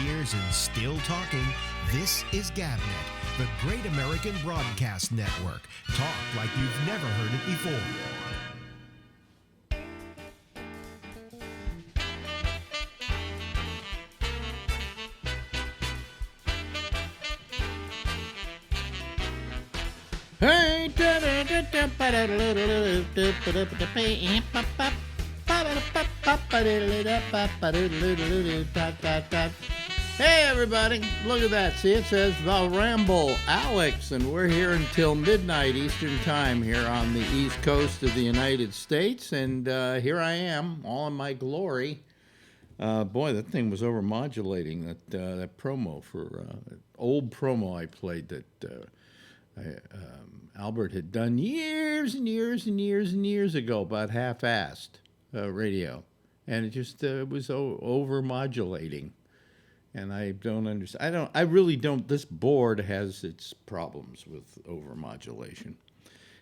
years and still talking. This is GabNet, the Great American Broadcast Network. Talk like you've never heard it before. Hey, hey everybody, look at that. See, it says The Ramble, Alex, and we're here until midnight Eastern Time here on the East Coast of the United States, and here I am, all in my glory. Boy, that thing was overmodulating, that promo for old promo I played that Albert had done years and years and years and years ago, about half-assed radio, and it just was over-modulating, and I don't understand. I really don't. This board has its problems with over-modulation.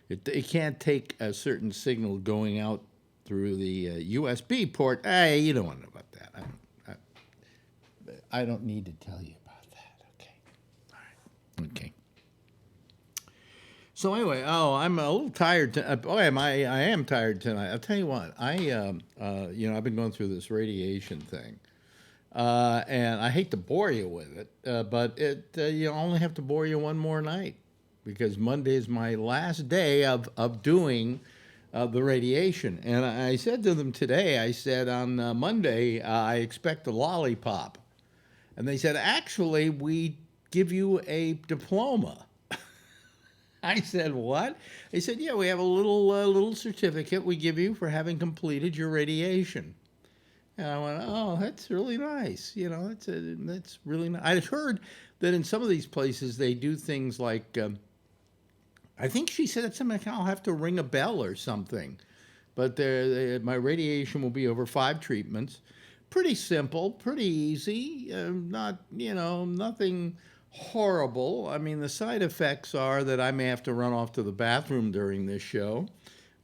It can't take a certain signal going out through the USB port. Hey, you don't want to know about that. I don't need to tell you about that. Okay. All right. Okay. So anyway, I'm a little tired. I am tired tonight. I'll tell you what. I've been going through this radiation thing, and I hate to bore you with it, but you only have to bore you one more night, because Monday is my last day of doing the radiation. And I said to them today, I said on Monday, I expect a lollipop, and they said, actually, we give you a diploma. I said, what? They said, yeah, we have a little certificate we give you for having completed your radiation. And I went, oh, that's really nice. That's really nice. I heard that in some of these places they do things like, I think she said something like, I'll have to ring a bell or something. But my radiation will be over 5 treatments. Pretty simple, pretty easy, nothing horrible. I mean, the side effects are that I may have to run off to the bathroom during this show,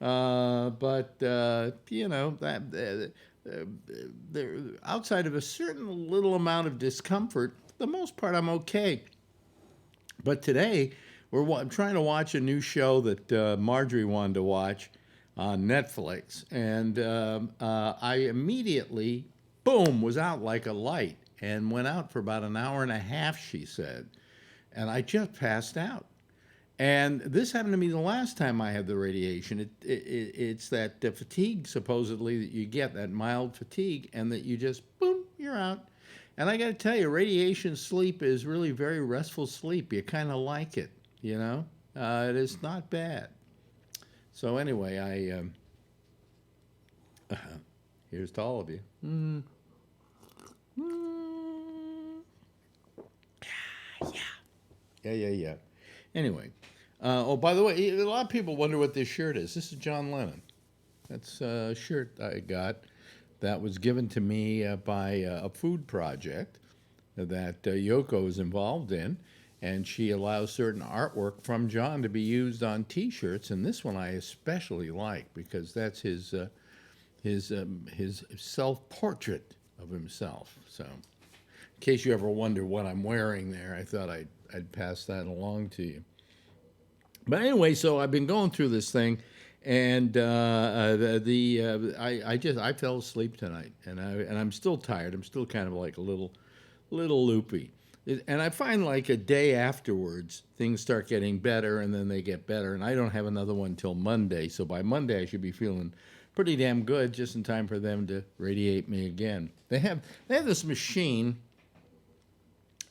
but outside of a certain little amount of discomfort, for the most part, I'm okay. But today, I'm trying to watch a new show that Marjorie wanted to watch on Netflix, and I immediately, boom, was out like a light. And went out for about an hour and a half, she said. And I just passed out. And this happened to me the last time I had the radiation. It's that fatigue, supposedly, that you get, that mild fatigue, and that you just, boom, you're out. And I got to tell you, radiation sleep is really very restful sleep. You kind of like it, It is not bad. So anyway, here's to all of you. Yeah. Anyway, by the way, a lot of people wonder what this shirt is. This is John Lennon. That's a shirt I got that was given to me by a food project that Yoko is involved in, and she allows certain artwork from John to be used on T-shirts, and this one I especially like because that's his self-portrait of himself. So, in case you ever wonder what I'm wearing there, I thought I'd pass that along to you. But anyway, so I've been going through this thing, and I fell asleep tonight, and I'm still tired. I'm still kind of like a little loopy, and I find like a day afterwards things start getting better, and then they get better, and I don't have another one till Monday. So by Monday I should be feeling pretty damn good, just in time for them to radiate me again. They have this machine.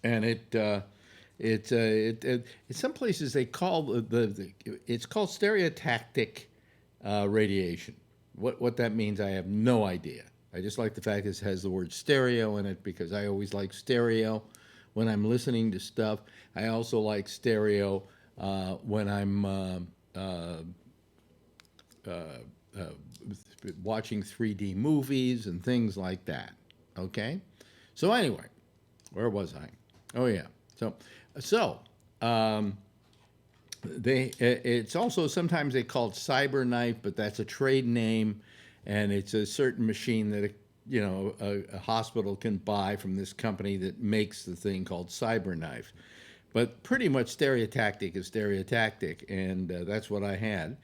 And it's some places they call it's called stereotactic radiation. What that means, I have no idea. I just like the fact that it has the word stereo in it because I always like stereo when I'm listening to stuff. I also like stereo when I'm watching 3D movies and things like that. Okay? So anyway, where was I? Oh yeah. So it's also sometimes they call it cyber knife, but that's a trade name, and it's a certain machine that a hospital can buy from this company that makes the thing called CyberKnife. But pretty much stereotactic is stereotactic, and that's what I had.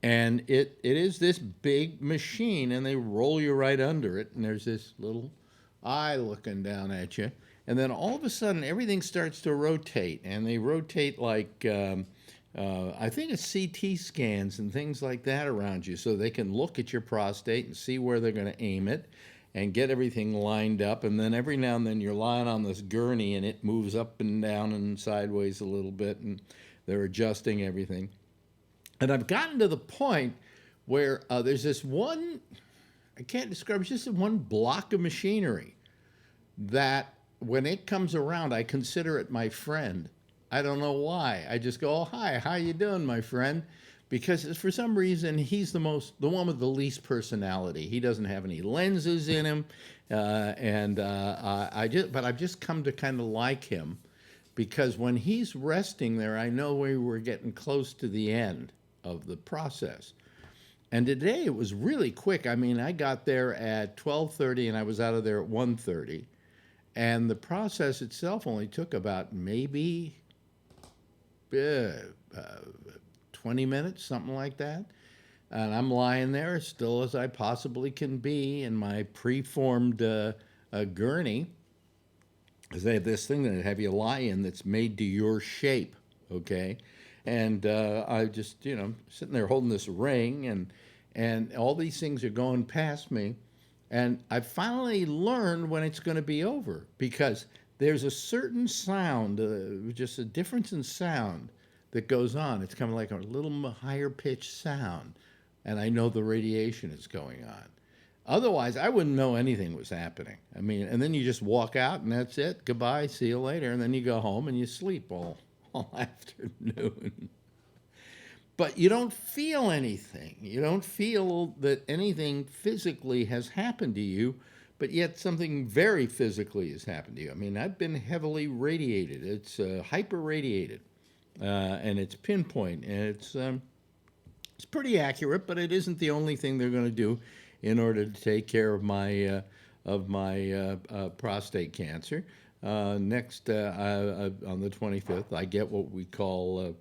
And it is this big machine, and they roll you right under it, and there's this little eye looking down at you. And then all of a sudden, everything starts to rotate, and they rotate like, I think it's CT scans and things like that around you, so they can look at your prostate and see where they're going to aim it and get everything lined up. And then every now and then you're lying on this gurney, and it moves up and down and sideways a little bit, and they're adjusting everything. And I've gotten to the point where there's this one, I can't describe, it's just one block of machinery that when it comes around, I consider it my friend. I don't know why. I just go, oh, hi, how you doing, my friend? Because for some reason, he's the one with the least personality. He doesn't have any lenses in him. But I've just come to kind of like him, because when he's resting there, I know we were getting close to the end of the process. And today it was really quick. I mean, I got there at 12:30 and I was out of there at 1:30. And the process itself only took about maybe 20 minutes, something like that. And I'm lying there as still as I possibly can be in my preformed gurney, because they have this thing that they have you lie in that's made to your shape, okay? And I just, sitting there holding this ring, and all these things are going past me. And I finally learned when it's going to be over, because there's a certain sound, just a difference in sound that goes on. It's kind of like a little higher pitched sound, and I know the radiation is going on. Otherwise, I wouldn't know anything was happening. I mean, and then you just walk out, and that's it. Goodbye, see you later. And then you go home and you sleep all afternoon. But you don't feel anything. You don't feel that anything physically has happened to you, but yet something very physically has happened to you. I mean, I've been heavily radiated. It's hyper-radiated, and it's pinpoint, and it's pretty accurate, but it isn't the only thing they're going to do in order to take care of my prostate cancer. Next, on the 25th, I get what we call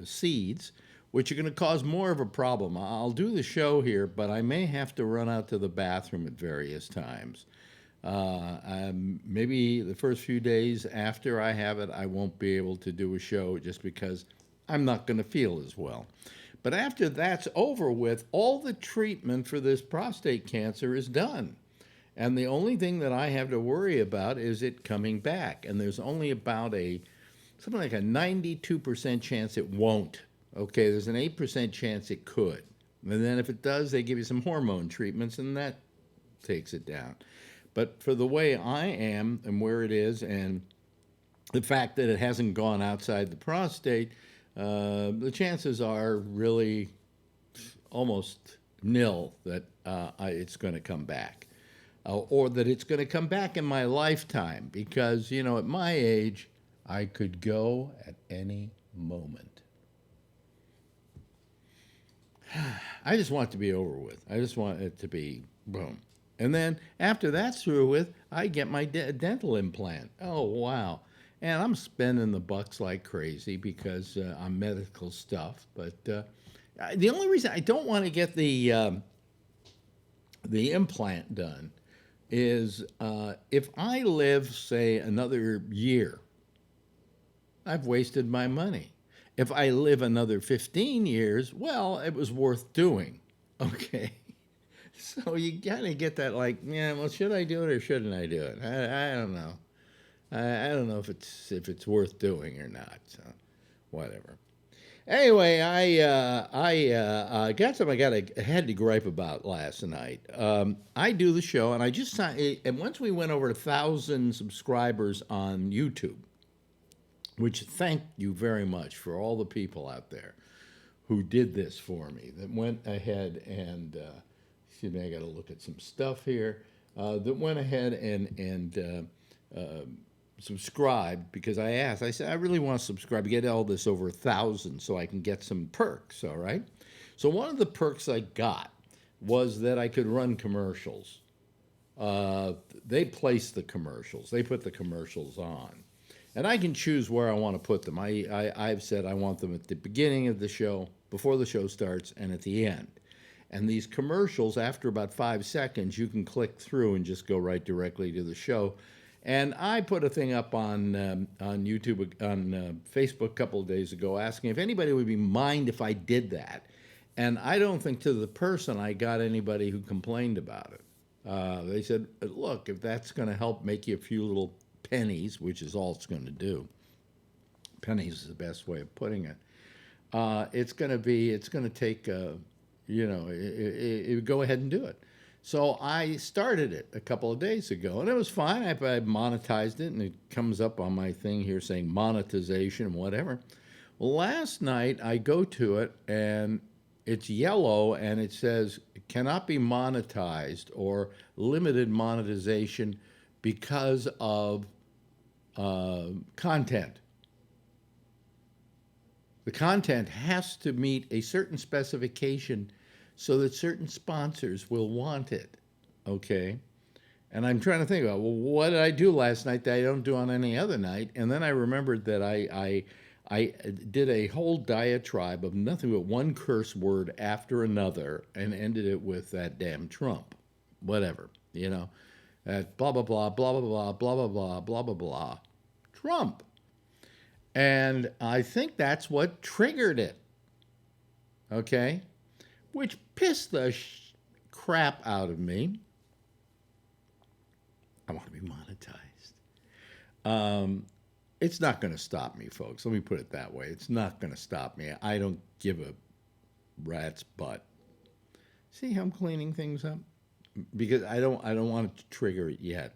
seeds, which are going to cause more of a problem. I'll do the show here, but I may have to run out to the bathroom at various times. Maybe the first few days after I have it, I won't be able to do a show just because I'm not going to feel as well. But after that's over with, all the treatment for this prostate cancer is done. And the only thing that I have to worry about is it coming back. And there's only about something like a 92% chance it won't. Okay, there's an 8% chance it could. And then if it does, they give you some hormone treatments, and that takes it down. But for the way I am and where it is, and the fact that it hasn't gone outside the prostate, the chances are really almost nil that it's going to come back. Or that it's going to come back in my lifetime, because, at my age, I could go at any moment. I just want it to be over with. I just want it to be boom. And then after that's through with, I get my dental implant. Oh, wow. And I'm spending the bucks like crazy because I'm medical stuff. But the only reason I don't want to get the implant done is if I live, say, another year, I've wasted my money. If I live another 15 years, well, it was worth doing, okay? So you gotta get that, like, yeah, well, should I do it or shouldn't I do it? I don't know. I don't know if it's worth doing or not, so whatever. Anyway, I got something I had to gripe about last night. I do the show, and I just signed, and once we went over 1,000 subscribers on YouTube, which thank you very much for all the people out there who did this for me, that went ahead and, excuse me, I got to look at some stuff here, that went ahead and subscribed, because I said, I really want to subscribe, get all this over 1,000 so I can get some perks, all right? So one of the perks I got was that I could run commercials. they place the commercials. They put the commercials on. And I can choose where I want to put them. I've said I want them at the beginning of the show, before the show starts, and at the end. And these commercials, after about 5 seconds, you can click through and just go right directly to the show. And I put a thing up on YouTube, on Facebook a couple of days ago, asking if anybody would be mind if I did that. And I don't think to the person I got anybody who complained about it. They said, look, if that's going to help make you a few little pennies, which is all it's going to do. Pennies is the best way of putting it. It's going to take, go ahead and do it. So I started it a couple of days ago, and it was fine. I monetized it, and it comes up on my thing here saying monetization and whatever. Well, last night I go to it, and it's yellow, and it says cannot be monetized or limited monetization because of content. The content has to meet a certain specification so that certain sponsors will want it, okay? And I'm trying to think about, well, what did I do last night that I don't do on any other night? And then I remembered that I did a whole diatribe of nothing but one curse word after another and ended it with that damn Trump, whatever, that blah, blah, blah, blah, blah, blah, blah, blah, blah, blah, blah, blah, Trump. And I think that's what triggered it, okay? Which pissed the crap out of me. I want to be monetized. It's not going to stop me, folks. Let me put it that way. It's not going to stop me. I don't give a rat's butt. See how I'm cleaning things up? Because I don't want to trigger it yet.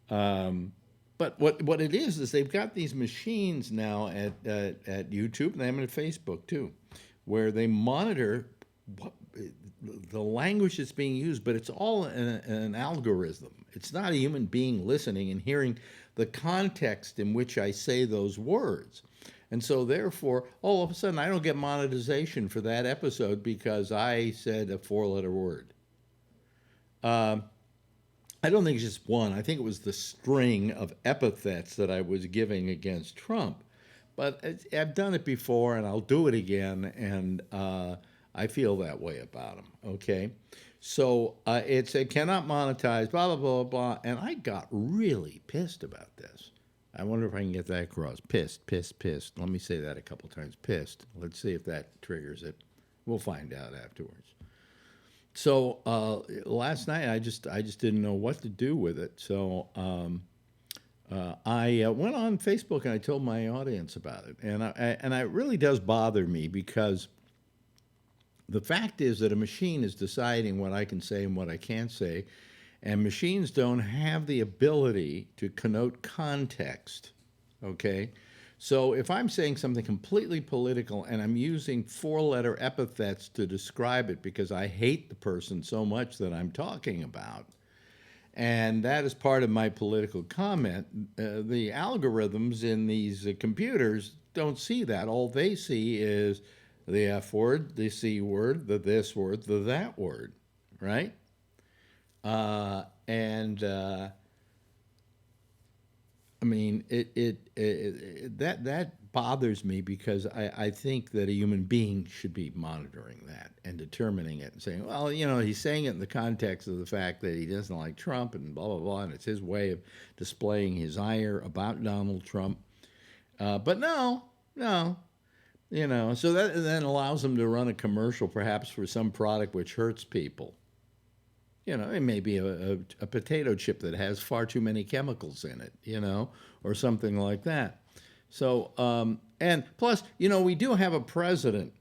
But what it is they've got these machines now at YouTube, and they have them at Facebook too, where they monitor the language that's being used, but it's all an algorithm. It's not a human being listening and hearing the context in which I say those words. And so therefore, all of a sudden, I don't get monetization for that episode because I said a 4-letter word. I don't think it's just one. I think it was the string of epithets that I was giving against Trump. But I've done it before, and I'll do it again, and I feel that way about him, okay? So it said, cannot monetize, blah, blah, blah, blah, and I got really pissed about this. I wonder if I can get that across. Pissed, pissed, pissed. Let me say that a couple times. Pissed. Let's see if that triggers it. We'll find out afterwards. So last night I just didn't know what to do with it. So I went on Facebook and I told my audience about it, and it really does bother me because the fact is that a machine is deciding what I can say and what I can't say, and machines don't have the ability to connote context. Okay. So if I'm saying something completely political and I'm using 4-letter epithets to describe it because I hate the person so much that I'm talking about, and that is part of my political comment, the algorithms in these computers don't see that. All they see is the F word, the C word, the this word, the that word, right? I mean, that bothers me because I think that a human being should be monitoring that and determining it and saying, well, he's saying it in the context of the fact that he doesn't like Trump and blah, blah, blah, and it's his way of displaying his ire about Donald Trump. But no. So that then allows him to run a commercial perhaps for some product which hurts people. It may be a potato chip that has far too many chemicals in it, or something like that. So, and plus, we do have a president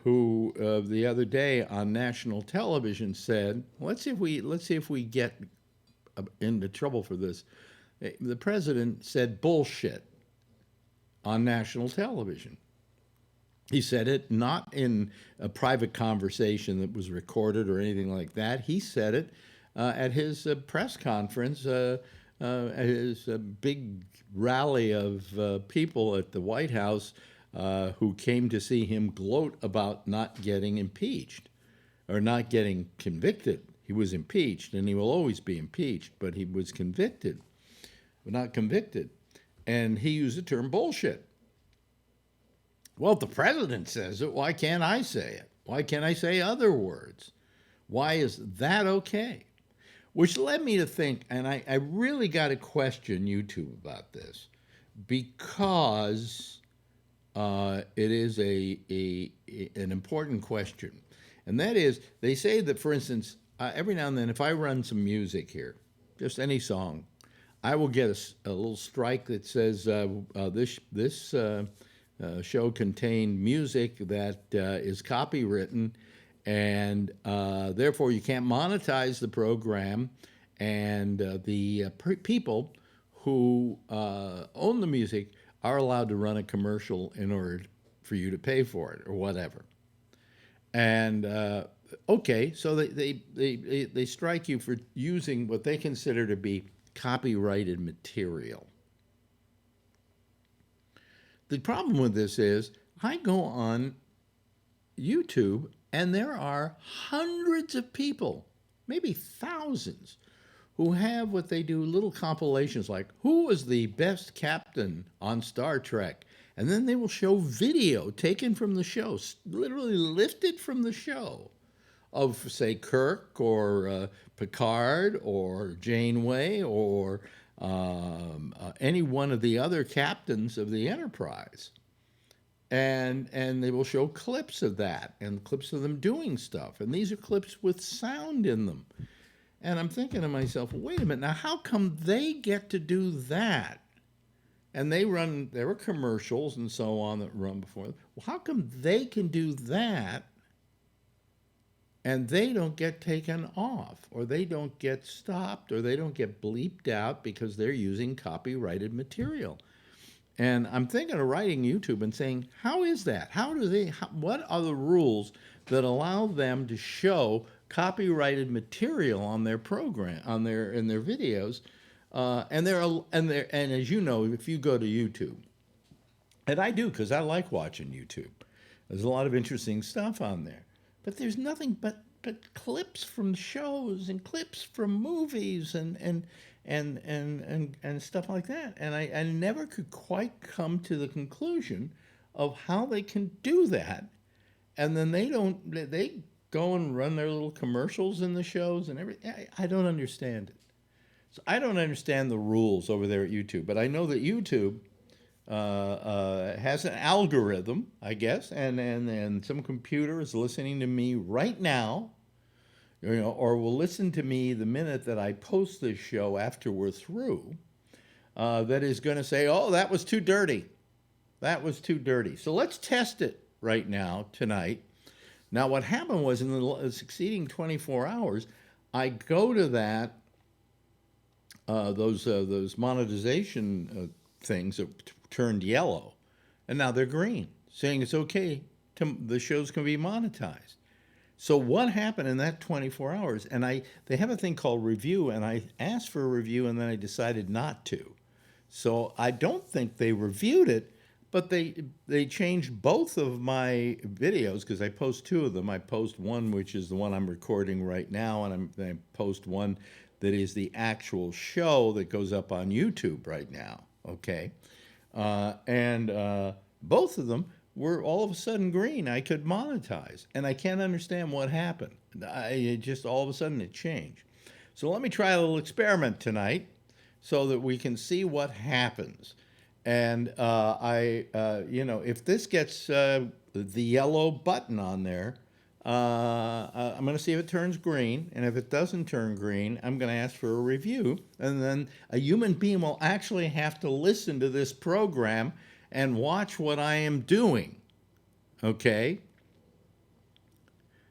who the other day on national television said, let's see if we get into trouble for this. The president said bullshit on national television. He said it not in a private conversation that was recorded or anything like that. He said it at his press conference, at his big rally of people at the White House who came to see him gloat about not getting impeached or not getting convicted. He was impeached, and he will always be impeached, but he was convicted, but not convicted. And he used the term bullshit. Well, if the president says it, why can't I say it? Why can't I say other words? Why is that okay? Which led me to think, and I really got to question YouTube about this, because it is an important question. And that is, they say that, for instance, every now and then, if I run some music here, just any song, I will get a little strike that says this show contained music that is copywritten, and therefore you can't monetize the program, and the people who own the music are allowed to run a commercial in order for you to pay for it or whatever. And okay, so they strike you for using what they consider to be copyrighted material. The problem with this is I go on YouTube and there are hundreds of people, maybe thousands, who have what they do little compilations like, who was the best captain on Star Trek? And then they will show video taken from the show, literally lifted from the show, of, say, Kirk or Picard or Janeway or any one of the other captains of the Enterprise. And they will show clips of that and clips of them doing stuff. And these are clips with sound in them. And I'm thinking to myself, wait a minute, now how come they get to do that? And there were commercials and so on that run before them. Well, how come they can do that and they don't get taken off, or they don't get stopped, or they don't get bleeped out because they're using copyrighted material? And I'm thinking of writing YouTube and saying, how is that? What are the rules that allow them to show copyrighted material on their program, in their videos? And as you know, if you go to YouTube, and I do because I like watching YouTube, there's a lot of interesting stuff on there. But there's nothing but clips from shows and clips from movies and stuff like that. And I never could quite come to the conclusion of how they can do that. And then they go and run their little commercials in the shows and everything. I don't understand it. So I don't understand the rules over there at YouTube. But I know that YouTube has an algorithm, I guess, and some computer is listening to me right now, or will listen to me the minute that I post this show after we're through, that is going to say, oh, that was too dirty. That was too dirty. So let's test it right now, tonight. Now, what happened was in the succeeding 24 hours, I go to that, those monetization things that turned yellow, and now they're green, saying it's okay the shows can be monetized. So what happened in that 24 hours? And they have a thing called review, and I asked for a review, and then I decided not to. So I don't think they reviewed it, but they changed both of my videos, because I post two of them. I post one, which is the one I'm recording right now, and I post one that is the actual show that goes up on YouTube right now, okay? And both of them were all of a sudden green. I could monetize, and I can't understand what happened. It just all of a sudden it changed. So let me try a little experiment tonight so that we can see what happens. And if this gets the yellow button on there, I'm going to see if it turns green, and if it doesn't turn green, I'm going to ask for a review, and then a human being will actually have to listen to this program and watch what I am doing, okay?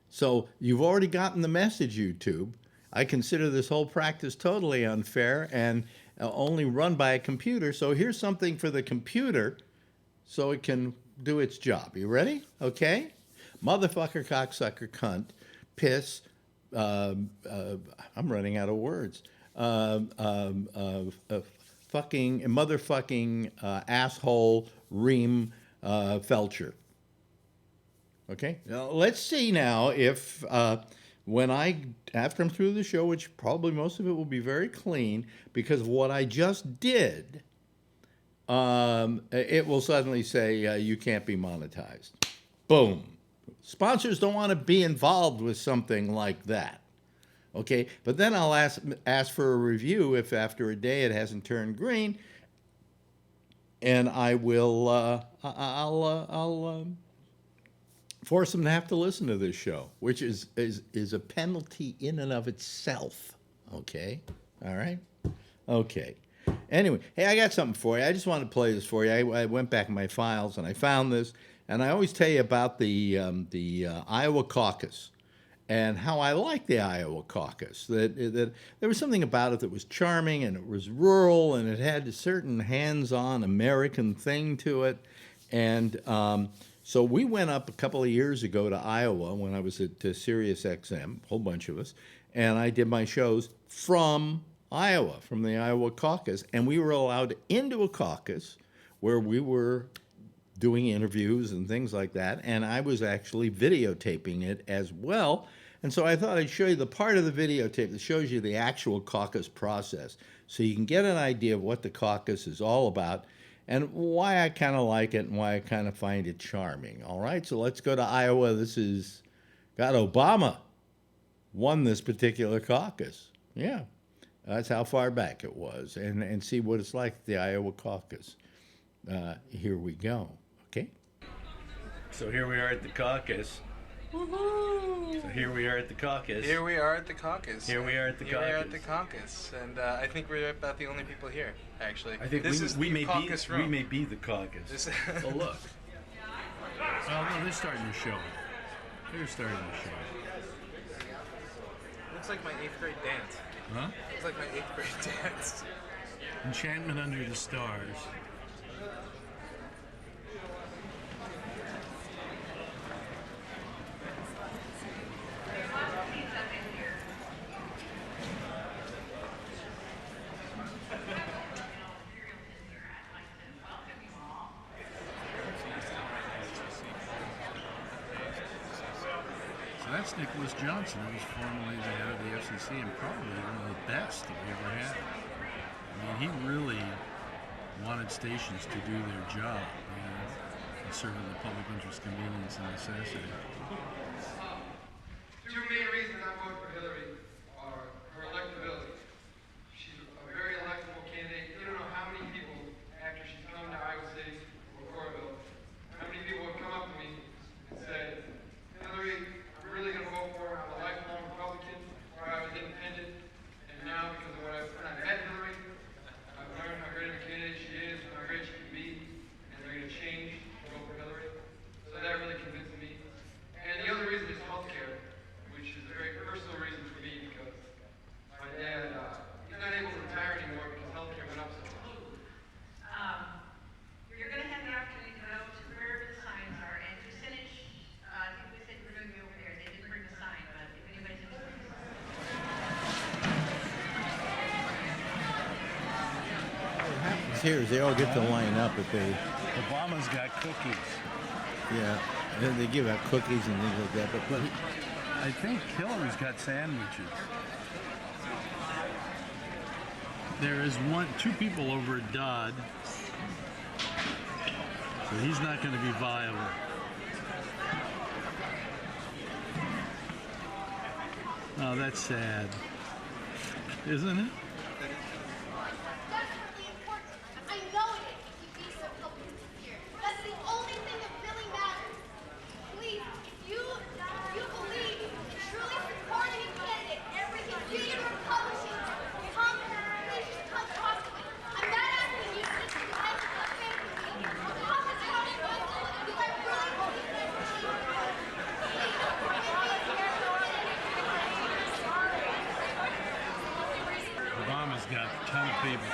So you've already gotten the message, YouTube. I consider this whole practice totally unfair and only run by a computer, so here's something for the computer so it can do its job. You ready? Okay? Motherfucker, cocksucker, cunt, piss, I'm running out of words, fucking, motherfucking, asshole, ream, felcher. Okay? Now, let's see now if after I'm through the show, which probably most of it will be very clean because of what I just did, it will suddenly say you can't be monetized. Boom. Sponsors don't want to be involved with something like that. Okay, but then I'll ask for a review if after a day it hasn't turned green, and I will I'll force them to have to listen to this show, which is a penalty in and of itself. Okay, all right, okay. Anyway, hey, I got something for you. I just wanted to play this for you. I went back in my files and I found this, and I always tell you about the Iowa caucus. And how I like the Iowa caucus, that there was something about it that was charming, and it was rural, and it had a certain hands-on American thing to it. And so we went up a couple of years ago to Iowa when I was at Sirius XM, a whole bunch of us, and I did my shows from Iowa, from the Iowa caucus. And we were allowed into a caucus where we were doing interviews and things like that, and I was actually videotaping it as well. And so I thought I'd show you the part of the videotape that shows you the actual caucus process, so you can get an idea of what the caucus is all about and why I kind of like it and why I kind of find it charming. All right, so let's go to Iowa. This is, God, Obama won this particular caucus. Yeah, that's how far back it was, and see what it's like, the Iowa caucus. Here we go. Okay. So here we are at the caucus. Woohoo! So here we are at the caucus. Here we are at the caucus. Here we are at the Here caucus. we are at the caucus, and I think we're about the only people here. Actually, I think this is we the may caucus be room. we may be the caucus. Oh look. Oh no, they're starting to show. They're starting to show. Looks like my 8th grade dance. Huh? Looks like my 8th grade dance. Enchantment Under the Stars. So that's Nicholas Johnson, who was formerly the head of the FCC and probably one of the best that we ever had. I mean, he really wanted stations to do their job, and serving the public interest, convenience, and necessity. Two main reasons I voted for Hillary are her electability. She's a very electable candidate. You don't know how many people, after she's come to Iowa City or Coralville, how many people have come up to me and said, Hillary, I'm really going to vote for her. I'm a lifelong Republican, or I was independent, and now because of when I met Hillary, I've learned how great of a candidate she is, and how great she can be, and they're going to change to vote for Hillary. So that really convinced me. And the other reason is healthcare, which is a very personal reason for me because my dad, he's not able to retire anymore because healthcare went up so much. You're going to have the opportunity to go to wherever the signs are and to finish. I think we said we're going to be over there. They didn't bring the sign, but if anybody's interested. What happens here is they all get to line up if they, Obama's got cookies. yeah, they give out cookies and things like that. But I think Hillary's got sandwiches. There is two people over at Dodd, so he's not going to be viable. Oh, that's sad, isn't it? Desperately important. I know it is. If you so help me here. That's the only thing that really matters. Please, if you believe in truly supporting a candidate, everything being Republican, please just come talk to me. I'm not asking you to just pretend to put faith in me. Come and talk to me because I really believe that Obama's got a ton of people.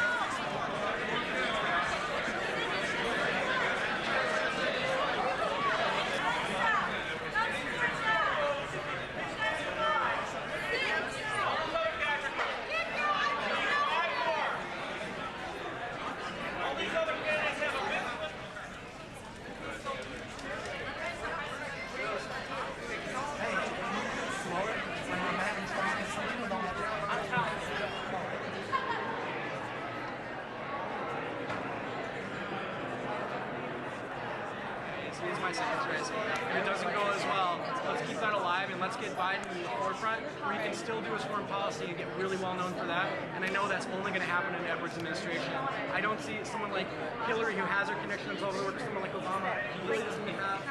policy is my second choice. If it doesn't go as well, let's keep that alive and let's get Biden in the forefront where he can still do his foreign policy and get really well known for that. And I know that's only going to happen in Edwards' administration. I don't see someone like Hillary who has her connections all over, or someone like Obama. He really doesn't have,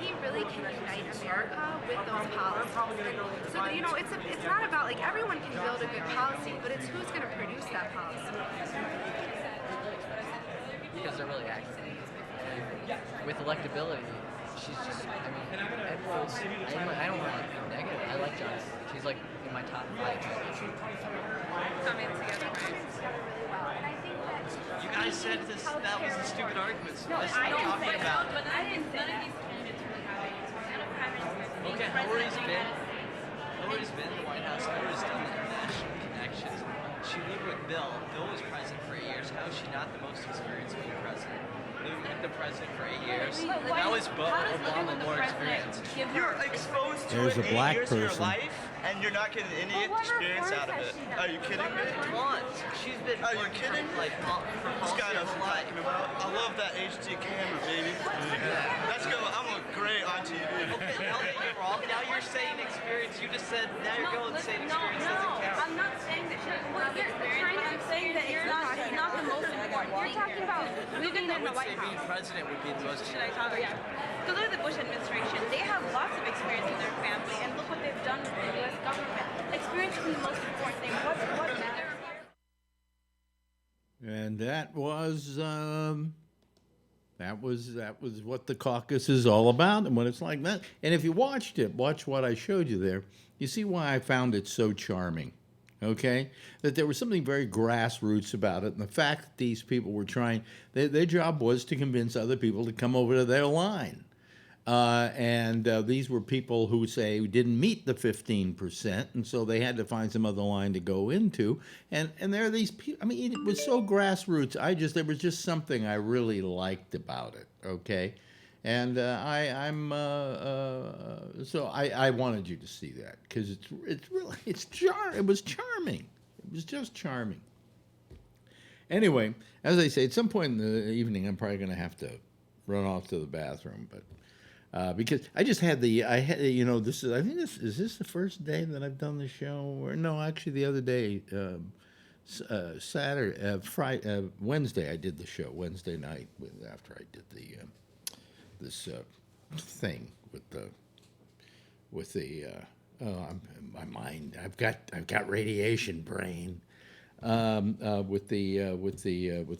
he really can unite America with those policies. So that, it's not about like everyone can build a good policy, but it's who's going to produce that policy. Because they're really active. With electability, she's just, Edwards, I don't want to be negative. I like Johnson. She's like in my top 5. You guys said that was the stupid arguments. No, Let's I stop don't talking say about no, but none of these candidates really have answers. None of them Okay, Hillary's been in the White House. Hillary's done the international connections. She lived with Bill. Bill was president for 8 years. How is she not the most experienced being president? Living with the president for 8 years. That was Obama more experienced. You're exposed to There's it a 8 black years of your person. life, and you're not getting any experience out of it. Are you kidding me? She's been. Are you kidding? Like, This guy knows what I'm talking about. I love that HD camera, baby. Let's go. I'm a great on TV. Okay, now that you're wrong, now you're saying experience. You just said now you're going to say experience doesn't count. I'm not saying that she doesn't have experience, but I'm saying that it's not the most important. You're talking about living in the White House. Being president would be the most. Should I talk? Yeah. Because look at the Bush administration. They have lots of experience in their family, and look what they've done with the U.S. government. Experience is the most important thing. What matters? And that was what the caucus is all about and what it's like. That. And if you watch what I showed you there, you see why I found it so charming. Okay, that there was something very grassroots about it, and the fact that these people were trying, their job was to convince other people to come over to their line. And these were people who didn't meet the 15%, and so they had to find some other line to go into. And there are these people. I mean, it was so grassroots. There was just something I really liked about it. Okay, and I wanted you to see that because it was charming. It was just charming. Anyway, as I say, at some point in the evening, I'm probably going to have to run off to the bathroom, but. Because I just had this is this the first day that I've done the show? Or no, actually the other day, Wednesday I did the show, Wednesday night after I did this thing with my mind. I've got radiation brain with the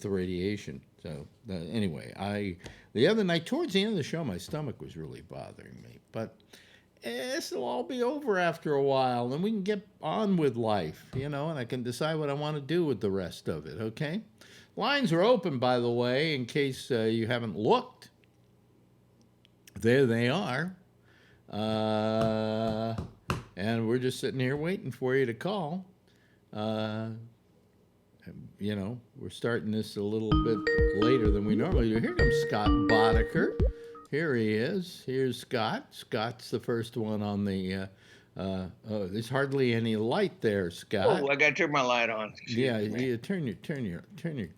radiation. So anyway, the other night, towards the end of the show, my stomach was really bothering me. But this will all be over after a while, and we can get on with life, and I can decide what I want to do with the rest of it, okay? Lines are open, by the way, in case you haven't looked. There they are. And we're just sitting here waiting for you to call. We're starting this a little bit later than we normally do. Here comes Scott Boddicker. Here he is. Here's Scott. Scott's the first one on the. There's hardly any light there, Scott. Oh, I gotta turn my light on. Turn your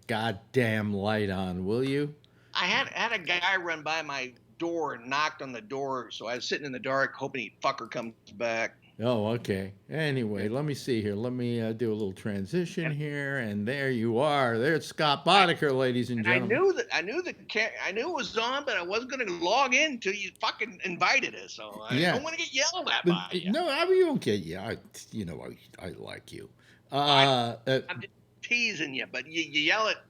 goddamn light on, will you? I had a guy run by my door and knocked on the door, so I was sitting in the dark hoping he fucker comes back. Oh, okay. Anyway, let me see here. Let me do a little transition here, and there you are. There's Scott Boddicker, ladies and gentlemen. I knew it was on, but I wasn't going to log in until you fucking invited us. So I don't want to get yelled at by you. No, you don't get yelled. I like you. I'm just teasing you, but you yell at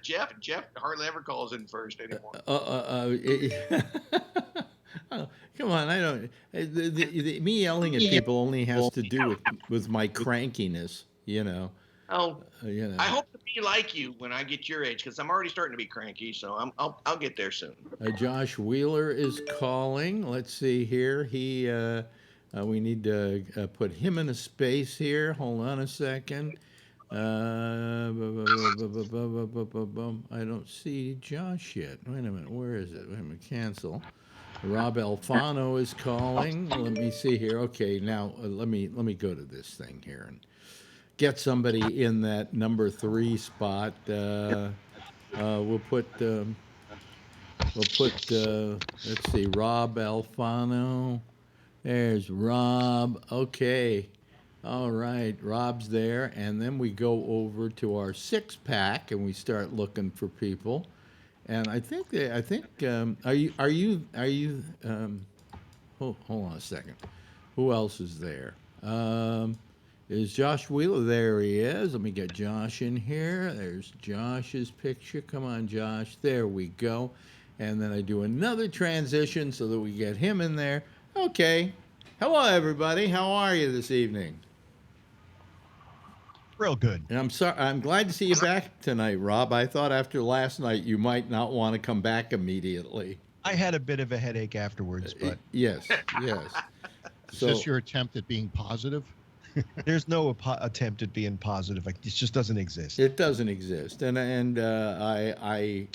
Jeff, and Jeff hardly ever calls in first anymore. Oh, come on, I don't. Me yelling at people only has to do with my crankiness, Oh, I hope to be like you when I get your age, because I'm already starting to be cranky. So I'll get there soon. Josh Wheeler is calling. Let's see here. We need to put him in a space here. Hold on a second. I don't see Josh yet. Wait a minute. Where is it? Wait a minute. Cancel. Rob Alfano is calling. Let me see here. Okay, now let me go to this thing here and get somebody in that number 3 spot. We'll put We'll put, let's see, Rob Alfano. There's Rob. Okay. All right. Rob's there. And then we go over to our 6-pack and we start looking for people. And I think, hold on a second. Who else is there? Is Josh Wheeler? There he is. Let me get Josh in here. There's Josh's picture. Come on, Josh. There we go. And then I do another transition so that we get him in there. Okay. Hello, everybody. How are you this evening? Real good. And I'm glad to see you back tonight, Rob. I thought after last night you might not want to come back immediately. I had a bit of a headache afterwards, but yes. Is this your attempt at being positive? There's no attempt at being positive. It just doesn't exist. It doesn't exist, and I'm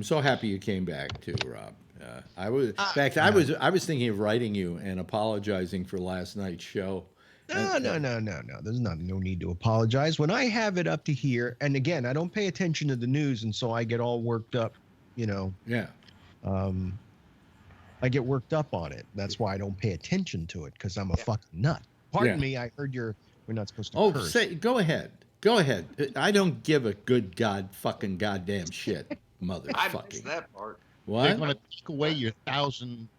so happy you came back too, Rob. I was was thinking of writing you and apologizing for last night's show. No. There's no need to apologize. When I have it up to here, and again, I don't pay attention to the news, and so I get all worked up. Yeah. I get worked up on it. That's why I don't pay attention to it, because I'm a fucking nut. Pardon me. I heard we're not supposed to curse. Go ahead. I don't give a good goddamn shit, motherfucking. I missed that part. What? They're going to take away your 1,000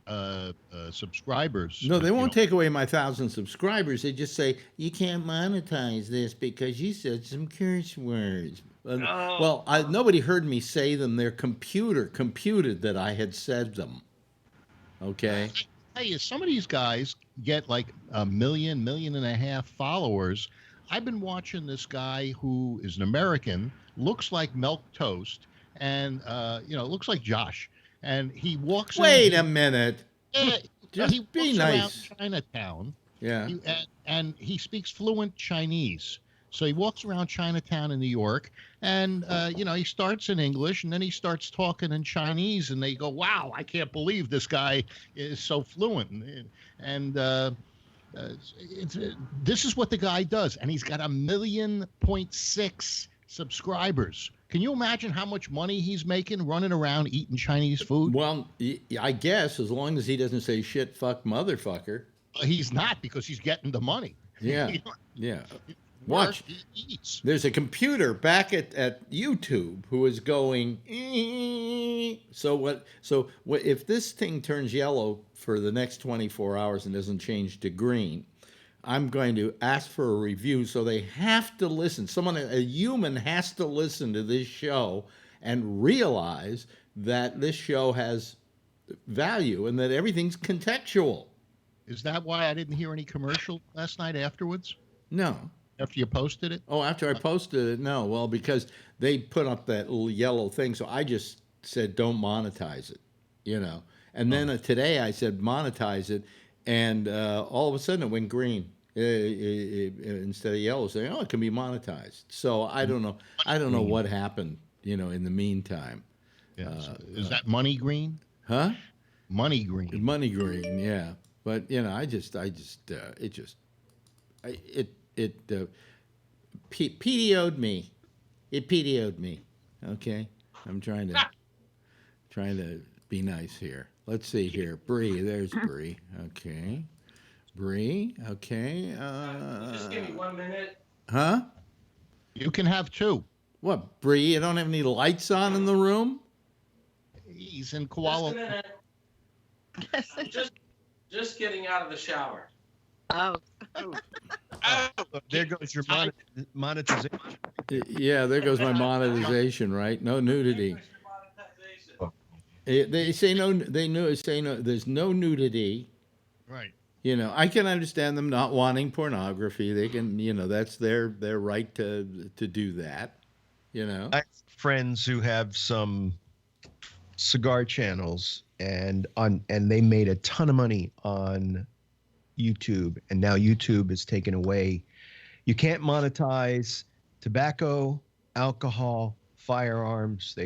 subscribers. No, they won't take away my 1,000 subscribers. They just say, you can't monetize this because you said some curse words. Well, nobody heard me say them. Their computer computed that I had said them. Okay? Hey, some of these guys get like 1.5 million followers. I've been watching this guy who is an American, looks like milk toast, and looks like Josh. And he walks. Wait a minute. Just he be nice. Around Chinatown. Yeah. And he speaks fluent Chinese. So he walks around Chinatown in New York, and he starts in English, and then he starts talking in Chinese, and they go, "Wow, I can't believe this guy is so fluent." And this is what the guy does, and he's got 1.6 million subscribers. Can you imagine how much money he's making running around eating Chinese food? Well, I guess as long as he doesn't say shit, fuck, motherfucker. He's not, because he's getting the money. Yeah, yeah. Watch. There's a computer back at YouTube who is going. So what? If this thing turns yellow for the next 24 hours and doesn't change to green, I'm going to ask for a review. So they have to listen. A human has to listen to this show and realize that this show has value and that everything's contextual. Is that why I didn't hear any commercial last night afterwards? No. After you posted it? Oh, after I posted it, no. Well, because they put up that little yellow thing, so I just said don't monetize it, And then today I said monetize it, and all of a sudden it went green instead of yellow, saying, "Oh, it can be monetized." So I don't know. I don't know what happened, in the meantime. Yeah. Is that money green? Huh? Money green. Money green, yeah. But it PDO'd me. It PDO'd me. Okay, I'm trying to be nice here. Let's see here. Bree, there's Bree. Okay, Bree. Okay. Just give me 1 minute. Huh? You can have 2. What, Bree? You don't have any lights on in the room? He's in Kuala. Just a minute. Just getting out of the shower. Oh. There goes your monetization. Yeah, there goes my monetization, right? No nudity. They say no. Say no. There's no nudity. Right. I can understand them not wanting pornography. They can, that's their right to do that. I have friends who have some cigar channels, and they made a ton of money on YouTube, and now YouTube is taken away. You can't monetize tobacco, alcohol, firearms.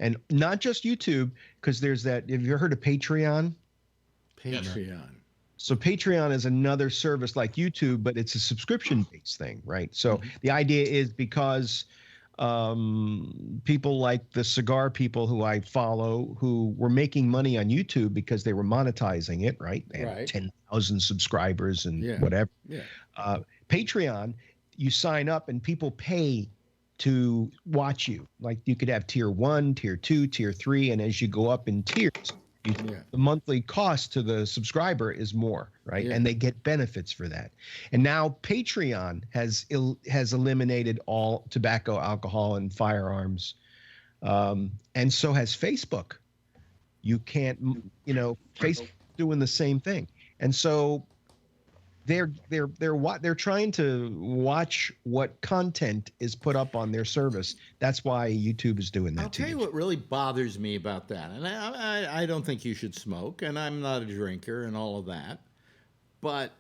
And not just YouTube, because there's that. Have you heard of Patreon? Patreon. So Patreon is another service like YouTube, but it's a subscription-based thing, right? So the idea is because people like the cigar people who I follow who were making money on YouTube because they were monetizing it, right? They had 10,000 subscribers and whatever. Yeah. Patreon, you sign up and people pay to watch you. Like you could have tier 1, tier 2, tier 3, and as you go up in tiers, the monthly cost to the subscriber is more, right? And they get benefits for that. And now Patreon has eliminated all tobacco, alcohol, and firearms, and so has Facebook. You can't, Facebook doing the same thing, and so they're trying to watch what content is put up on their service. That's why YouTube is doing that. I'll tell you what really bothers me about that, and I don't think you should smoke, and I'm not a drinker and all of that, but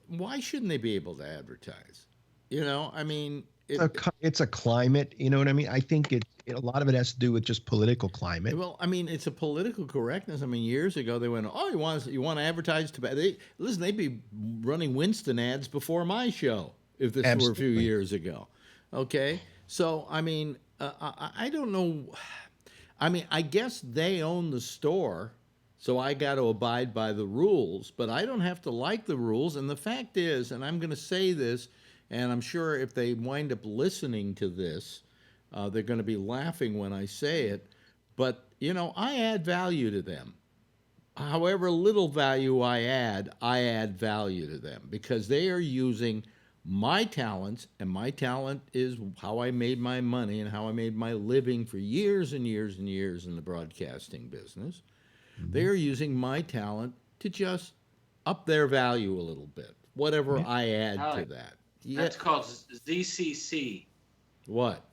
why shouldn't they be able to advertise? I mean, it's a climate. You know what I mean? I think a lot of it has to do with just political climate. Well, I mean, it's a political correctness. I mean, years ago they went, "Oh, you want to advertise tobacco?" They'd be running Winston ads before my show if this were a few years ago. Okay, so I mean, I don't know. I mean, I guess they own the store, so I got to abide by the rules. But I don't have to like the rules. And the fact is, and I'm going to say this, and I'm sure if they wind up listening to this, they're going to be laughing when I say it, but, I add value to them. However little value I add value to them because they are using my talents, and my talent is how I made my money and how I made my living for years and years and years in the broadcasting business. They are using my talent to just up their value a little bit, whatever I add to that. That's called ZCC. What?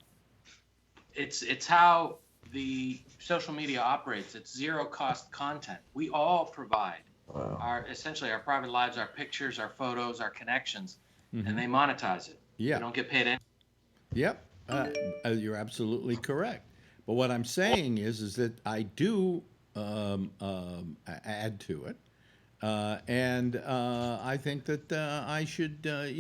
It's how the social media operates. It's zero cost content. We all provide essentially our private lives, our pictures, our photos, our connections, and they monetize it. Yeah. We don't get paid any. Yep. You're absolutely correct. But what I'm saying is that I do add to it. And I think that I should, they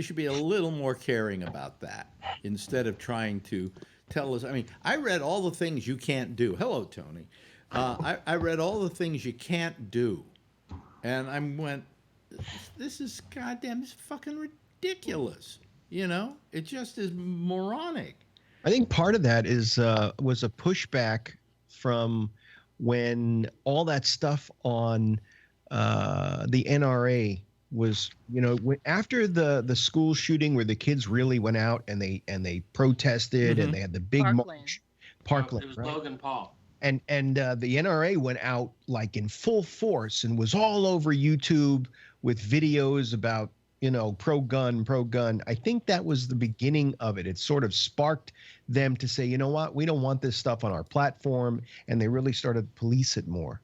should be a little more caring about that instead of trying to tell us. I mean, I read all the things you can't do. Hello, Tony. I read all the things you can't do, and I went, this is fucking ridiculous. It just is moronic. I think part of that was a pushback from when all that stuff on the NRA was, after the school shooting where the kids really went out and they protested and they had the big march, Parkland, It was right? Logan Paul. And the NRA went out like in full force and was all over YouTube with videos about, pro-gun. I think that was the beginning of it. It sort of sparked them to say, you know what, we don't want this stuff on our platform, and they really started to police it more.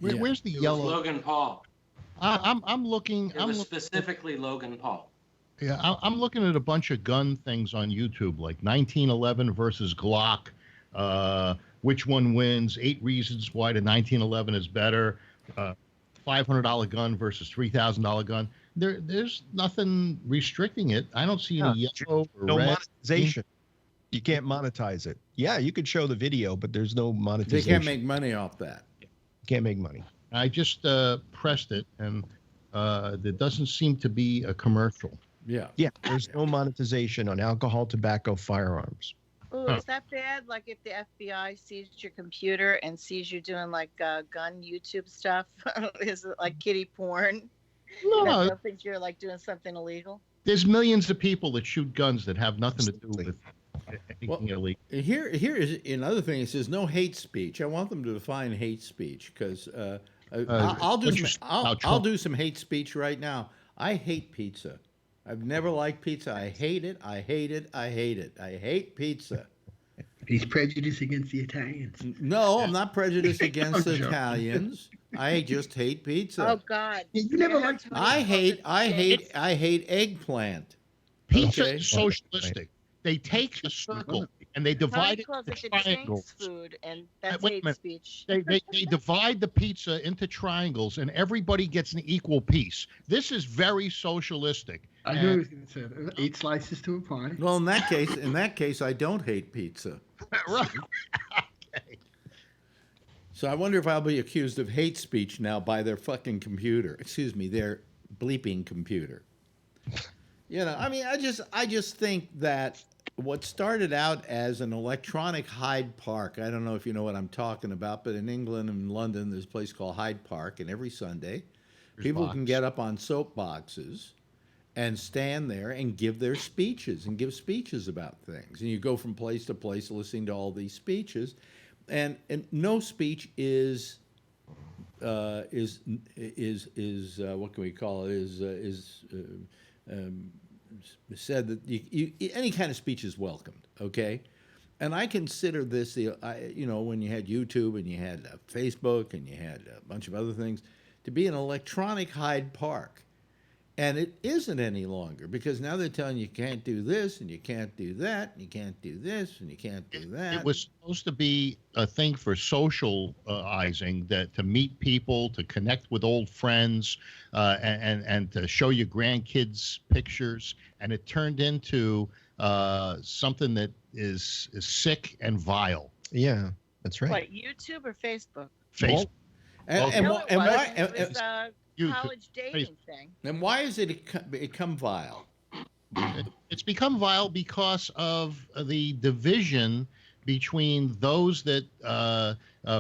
Where's the It yellow? was Logan Paul. I'm looking. It was specifically Logan Paul. Yeah, I'm looking at a bunch of gun things on YouTube, like 1911 versus Glock. Which one wins? 8 reasons why the 1911 is better. $500 gun versus $3,000 gun. There's nothing restricting it. I don't see any yellow or no red. monetization. You can't monetize it. Yeah, you could show the video, but there's no monetization. They can't make money off that. Can't make money. I just pressed it, and there doesn't seem to be a commercial. Yeah. Yeah, there's no monetization on alcohol, tobacco, firearms. Oh, is that bad? Like if the FBI sees your computer and sees you doing like gun YouTube stuff? Is it like kiddie porn? No. They'll think you're like doing something illegal. There's millions of people that shoot guns that have nothing to do with anything illegal. Here is another thing. It says no hate speech. I want them to define hate speech because I'll do some hate speech right now. I hate pizza. I've never liked pizza. I hate it. I hate it. I hate it. I hate pizza. He's prejudiced against the Italians. No, I'm not prejudiced against Italians. I just hate pizza. Oh God! You never liked. I hate eggplant. Pizza Okay. is socialistic. They take a circle and they divide He it calls into it the triangles. Chinks food, and that's Wait a hate minute. speech. They divide the pizza into triangles, and everybody gets an equal piece. This is very socialistic. I knew he was going to say that. 8 slices to a pie. Well, in that case, I don't hate pizza. Right. So I wonder if I'll be accused of hate speech now by their fucking computer. Excuse me, their bleeping computer. I mean, I just think that what started out as an electronic Hyde Park, I don't know if you know what I'm talking about, but in England and London, there's a place called Hyde Park, and every Sunday, people can get up on soapboxes and stand there and give their speeches and give speeches about things. And you go from place to place listening to all these speeches, and no speech is what can we call it? Said that any kind of speech is welcomed. Okay, and I consider this when you had YouTube and you had Facebook and you had a bunch of other things to be an electronic Hyde Park. And it isn't any longer, because now they're telling you can't do this and you can't do that and you can't do this and you can't do that. It was supposed to be a thing for socializing, that to meet people, to connect with old friends, and to show your grandkids pictures. And it turned into something that is sick and vile. Yeah, that's right. What, YouTube or Facebook? Facebook. College dating thing. And why is it become vile? It's become vile because of the division between those that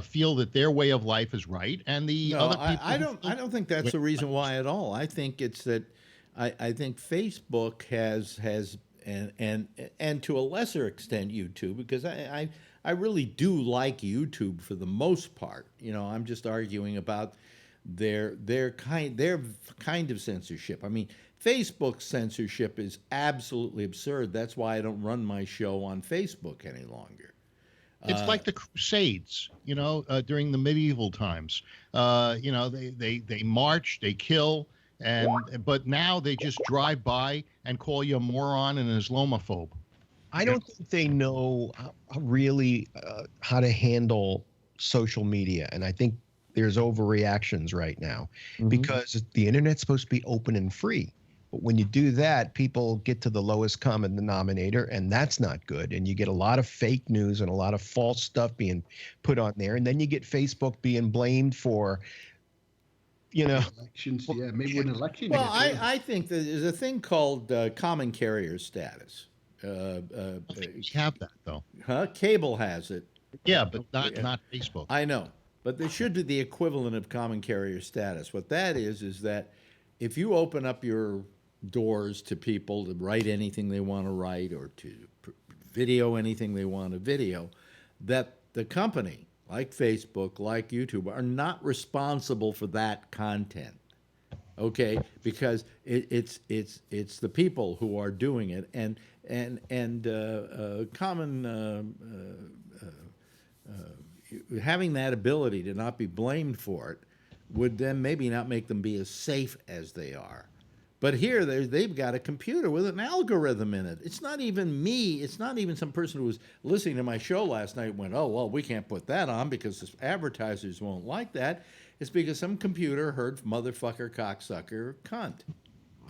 feel that their way of life is right and the other people. I don't think that's the reason why at all. I think it's that I think Facebook has and to a lesser extent YouTube, because I really do like YouTube for the most part. I'm just arguing about their kind of censorship. I mean, Facebook censorship is absolutely absurd. That's why I don't run my show on Facebook any longer. It's like the Crusades, during the medieval times. They march, they kill, but now they just drive by and call you a moron and an Islamophobe. I don't think they know really how to handle social media, and I think there's overreactions right now because the internet's supposed to be open and free. But when you do that, people get to the lowest common denominator, and that's not good. And you get a lot of fake news and a lot of false stuff being put on there. And then you get Facebook being blamed for, elections. Yeah, maybe an election. Well, I think that there's a thing called common carrier status. We have that, though. Cable has it. Yeah, but not Facebook. I know. But there should be the equivalent of common carrier status. What that is that if you open up your doors to people to write anything they want to write or to video anything they want to video, that the company, like Facebook, like YouTube, are not responsible for that content. Okay, because it's the people who are doing it, and having that ability to not be blamed for it would then maybe not make them be as safe as they are. But here they've got a computer with an algorithm in it. It's not even me. It's not even some person who was listening to my show last night and went, oh, well, we can't put that on because the advertisers won't like that. It's because some computer heard motherfucker, cocksucker, cunt.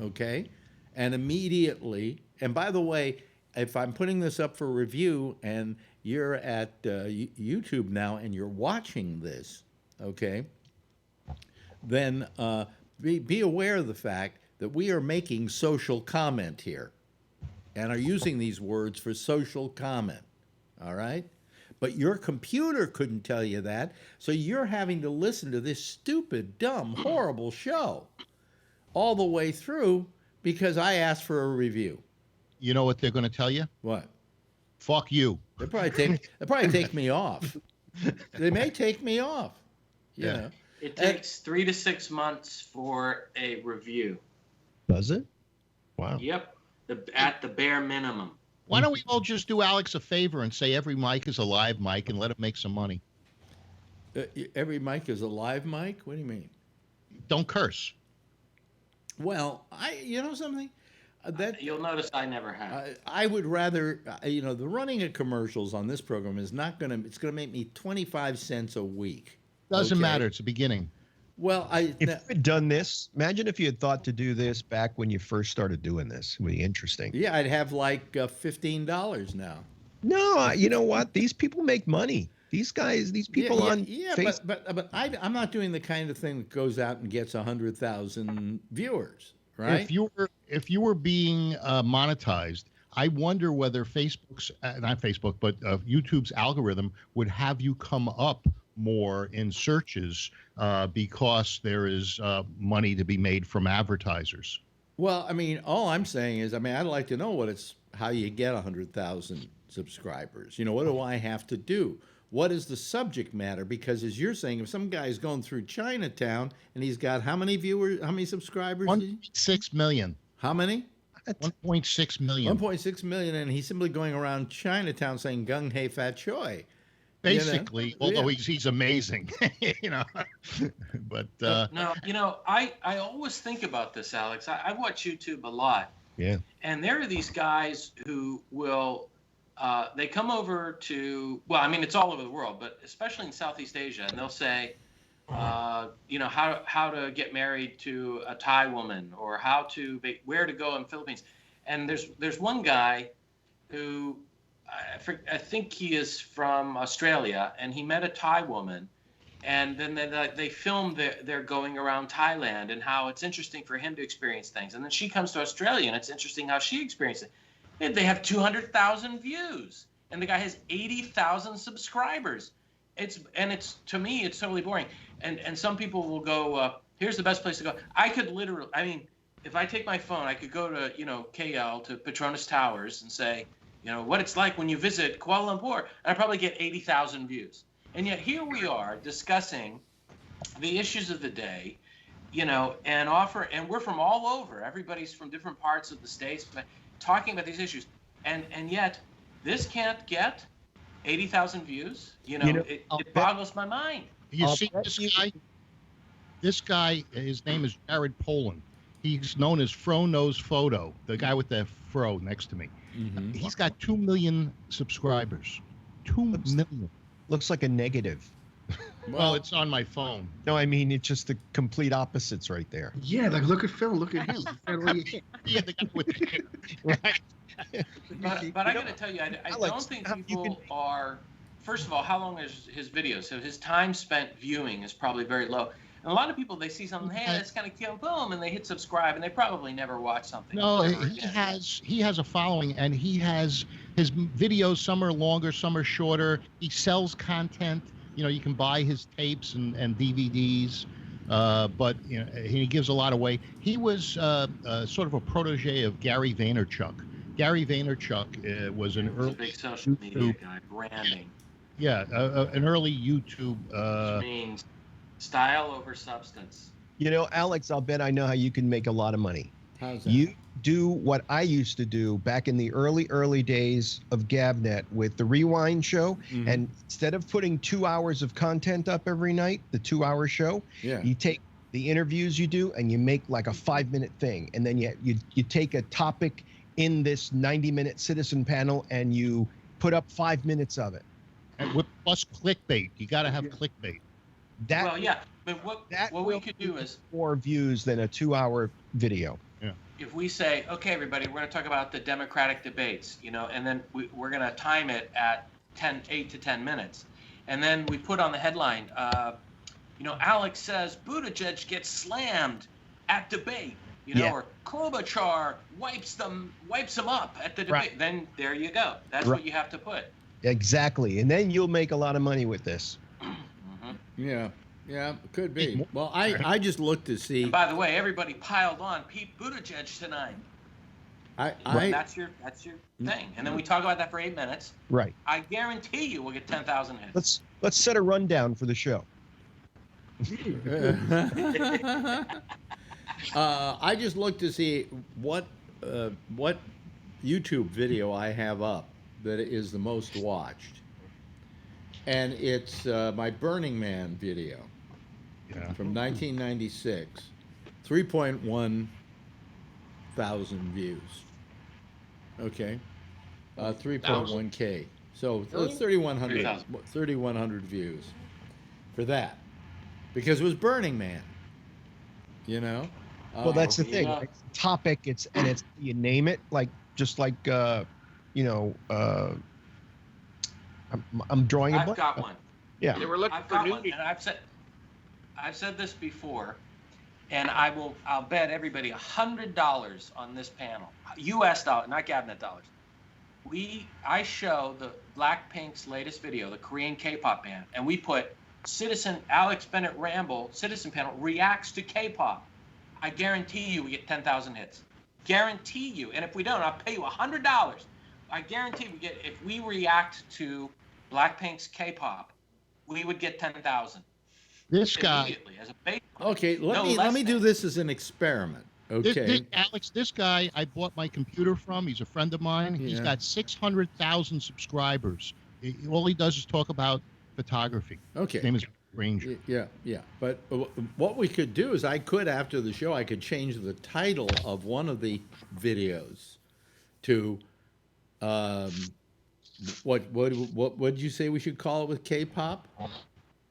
Okay? And immediately, and by the way, if I'm putting this up for review and you're at YouTube now and you're watching this, okay, then be aware of the fact that we are making social comment here and are using these words for social comment, all right? But your computer couldn't tell you that, so you're having to listen to this stupid, dumb, horrible show all the way through because I asked for a review. You know what they're going to tell you? What? Fuck you. They'll probably take me off. They may take me off. You know. It takes 3 to 6 months for a review. Does it? Wow. Yep. At the bare minimum. Why don't we all just do Alex a favor and say every mic is a live mic and let him make some money? Every mic is a live mic? What do you mean? Don't curse. Well, you know something? That You'll notice I never have. I would rather, the running of commercials on this program is not going to. It's going to make me 25 cents a week. Doesn't okay? matter. It's the beginning. Well, if you had done this, imagine if you had thought to do this back when you first started doing this. It would be interesting. Yeah, I'd have like $15 now. No, you know what? These people make money. These guys, these people on Facebook. but I'm not doing the kind of thing that goes out and gets 100,000 viewers, right? If you were being monetized, I wonder whether Facebook's not Facebook, but YouTube's algorithm would have you come up more in searches because there is money to be made from advertisers. Well, I mean, all I'm saying is, I'd like to know how you get 100,000 subscribers. What do I have to do? What is the subject matter? Because as you're saying, if some guy's going through Chinatown and he's got how many viewers, how many subscribers? 1.6 million. How many? 1.6 million. 1.6 million, and he's simply going around Chinatown saying "Gung Hei Fat Choi." Basically, although he's amazing, But no, I always think about this, Alex. I watch YouTube a lot. Yeah. And there are these guys who will, they come over to, well, I mean, it's all over the world, but especially in Southeast Asia, and they'll say, how to get married to a Thai woman, or where to go in Philippines. And there's one guy who, I think he is from Australia, and he met a Thai woman, and then they filmed their going around Thailand and how it's interesting for him to experience things. And then she comes to Australia, and it's interesting how she experienced it. And they have 200,000 views, and the guy has 80,000 subscribers. To me, it's totally boring. And some people will go, here's the best place to go. I could literally, if I take my phone, I could go to, KL, to Petronas Towers, and say, what it's like when you visit Kuala Lumpur, and I probably get 80,000 views. And yet here we are discussing the issues of the day, and we're from all over. Everybody's from different parts of the States, but talking about these issues. And yet this can't get 80,000 views. It boggles my mind. You see this guy, his name is Jared Poland. He's known as Fro Knows Photo, the guy with the fro next to me. Mm-hmm. He's got 2 million subscribers. 2 million. Looks like a negative. Well, it's on my phone. No, I mean, it's just the complete opposites right there. Yeah, like look at Phil, look at him. Yeah, the guy with the right. But I got to tell you, I don't think people are. First of all, how long is his video? So his time spent viewing is probably very low. And a lot of people, they see something, hey, that's kind of cute, boom, and they hit subscribe, and they probably never watch something. No, he has a following, and he has his videos. Some are longer, some are shorter. He sells content. You can buy his tapes and DVDs, but he gives a lot away. He was sort of a protege of Gary Vaynerchuk. Gary Vaynerchuk was an early big social media guy, branding. Yeah, an early YouTube. Which means style over substance. Alex, I'll bet I know how you can make a lot of money. How's that? You do what I used to do back in the early days of GabNet with the Rewind show. Mm-hmm. And instead of putting 2 hours of content up every night, the 2-hour show, you take the interviews you do and you make like a 5-minute thing. And then you take a topic in this 90-minute citizen panel and you put up 5 minutes of it. And plus clickbait. You got to have clickbait. Well, yeah, but what we could do is more views than a 2-hour video. Yeah. If we say, okay, everybody, we're going to talk about the Democratic debates, and then we're going to time it at 8 to 10 minutes, and then we put on the headline, Alex says Buttigieg gets slammed at debate, or Klobuchar wipes him up at the debate. Right. Then there you go. That's what you have to put. Exactly, and then you'll make a lot of money with this. Yeah, could be. Well, I just looked to see. And by the way, everybody piled on Pete Buttigieg tonight. That's your thing, and then we talk about that for 8 minutes. Right. I guarantee you we'll get 10,000 hits. Let's set a rundown for the show. I just looked to see what YouTube video I have up that is the most watched, and it's my Burning Man video from 1996, 3.1 3,100,000 views. Okay, 3.1K. So Really? 3,100 views for that, because it was Burning Man. You know. Well, that's the thing. Yeah. It's the topic. It's you name it, like just like I'm drawing a I've blank. got one. Yeah. They were looking I've for got new. one, and I've said this before, and I'll bet everybody $100 on this panel, U.S. dollars, not cabinet dollars. I show the Blackpink's latest video, the Korean K-pop band, and we put Alex Bennett Ramble Citizen Panel reacts to K-pop. I guarantee you we get 10,000 hits. Guarantee you. And if we don't, I'll pay you $100. I guarantee we get, if we react to Blackpink's K-pop, we would get 10,000. This guy. Immediately as a baseline. Okay, let me do this as an experiment. Okay. Alex, this guy I bought my computer from. He's a friend of mine. He's Yeah. got 600,000 subscribers. All he does is talk about photography. Okay. His name is Ranger. Yeah. But what we could do is after the show, I could change the title of one of the videos to what did you say we should call it with K-pop?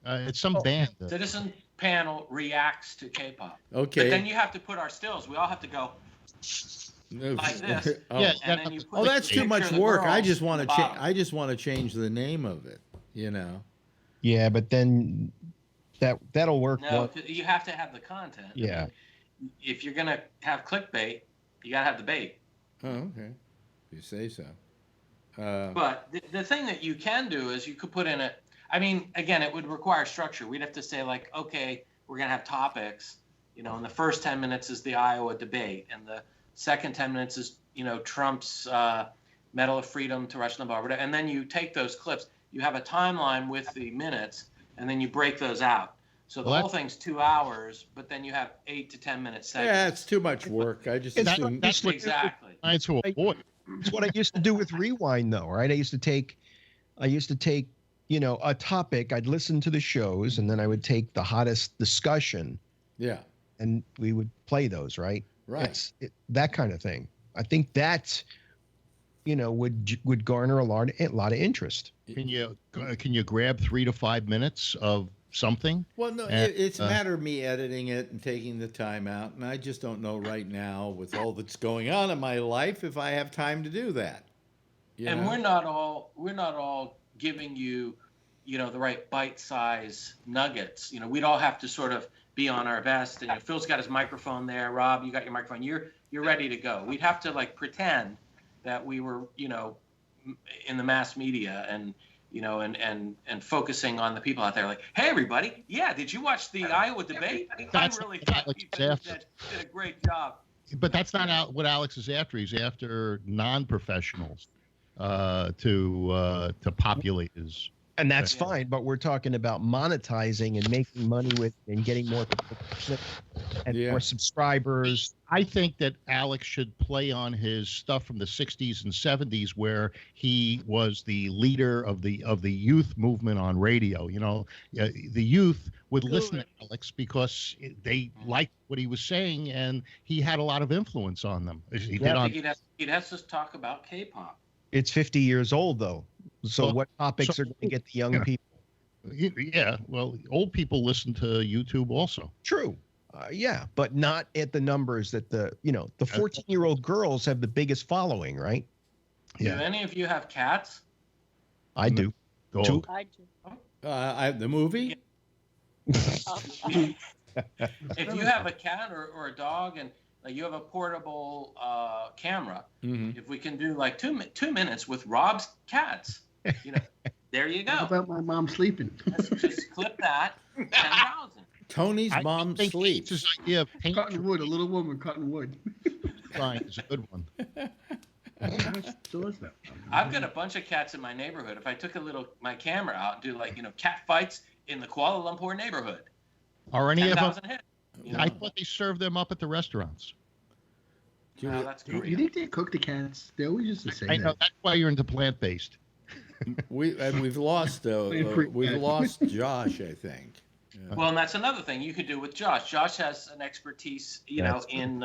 It's some band. Citizen Panel reacts to K-pop. Okay. But then you have to put our stills. We all have to go like this. And then you put that's the too picture much of the work. girls I just at want the to bottom. I just want to change the name of it. You know. Yeah, but then that'll work. No, you have to have the content. Yeah. If you're gonna have clickbait, you gotta have the bait. Oh, okay. If you say so. But the thing that you can do is you could put in it. I mean, again, it would require structure. We'd have to say like, okay, we're gonna have topics. You know, and the first 10 minutes is the Iowa debate, and the second 10 minutes is Trump's Medal of Freedom to Rush Limbaugh, whatever. And then you take those clips. You have a timeline with the minutes, and then you break those out. So the whole thing's 2 hours, but then you have 8 to 10 minute segments. Yeah, it's too much work. I just assume That's exactly. It's what I used to do with Rewind, though, right? I used to take, a topic. I'd listen to the shows, and then I would take the hottest discussion. Yeah. And we would play those, right? Right. That kind of thing. I think that, would garner a lot of interest. Can you grab 3 to 5 minutes of something? Well, no, it's a matter of me editing it and taking the time out, and I just don't know right now with all that's going on in my life if I have time to do that. And we're not all giving you, the right bite-size nuggets. We'd all have to sort of be on our best. And Phil's got his microphone there. Rob, you got your microphone. You're ready to go. We'd have to pretend that we were, in the mass media and focusing on the people out there. Like, hey, everybody, did you watch the Iowa debate? I really thought you did a great job. But that's not what Alex is after. He's after non-professionals to populate his. And that's fine, but we're talking about monetizing and making money and getting more more subscribers. I think that Alex should play on his stuff from the 60s and 70s where he was the leader of the youth movement on radio. The youth would listen to Alex because they liked what he was saying, and he had a lot of influence on them. He'd have to talk about K-pop. It's 50 years old, though. So what topics are going to get the young people? Yeah, well, old people listen to YouTube also. True. But not at the numbers that the 14-year-old girls have the biggest following, right? Do any of you have cats? I do. Two. I do. The movie? If you have a cat or a dog and you have a portable camera, if we can do 2 minutes with Rob's cats, there you go. How about my mom sleeping? Let's just clip that. 10,000. Tony's mom sleeps. His idea of Cutting wood, a little woman cutting wood. Fine, it's a good one. So is that? I've got a bunch of cats in my neighborhood. If I took my camera out and do cat fights in the Kuala Lumpur neighborhood, Are any of them? 10,000 hits. I thought they served them up at the restaurants. That's great. You think they cook the cats? They always used to say I know that. that's why you're into plant-based. We've lost Josh, I think. Well, and that's another thing you could do with Josh. Josh has an expertise, in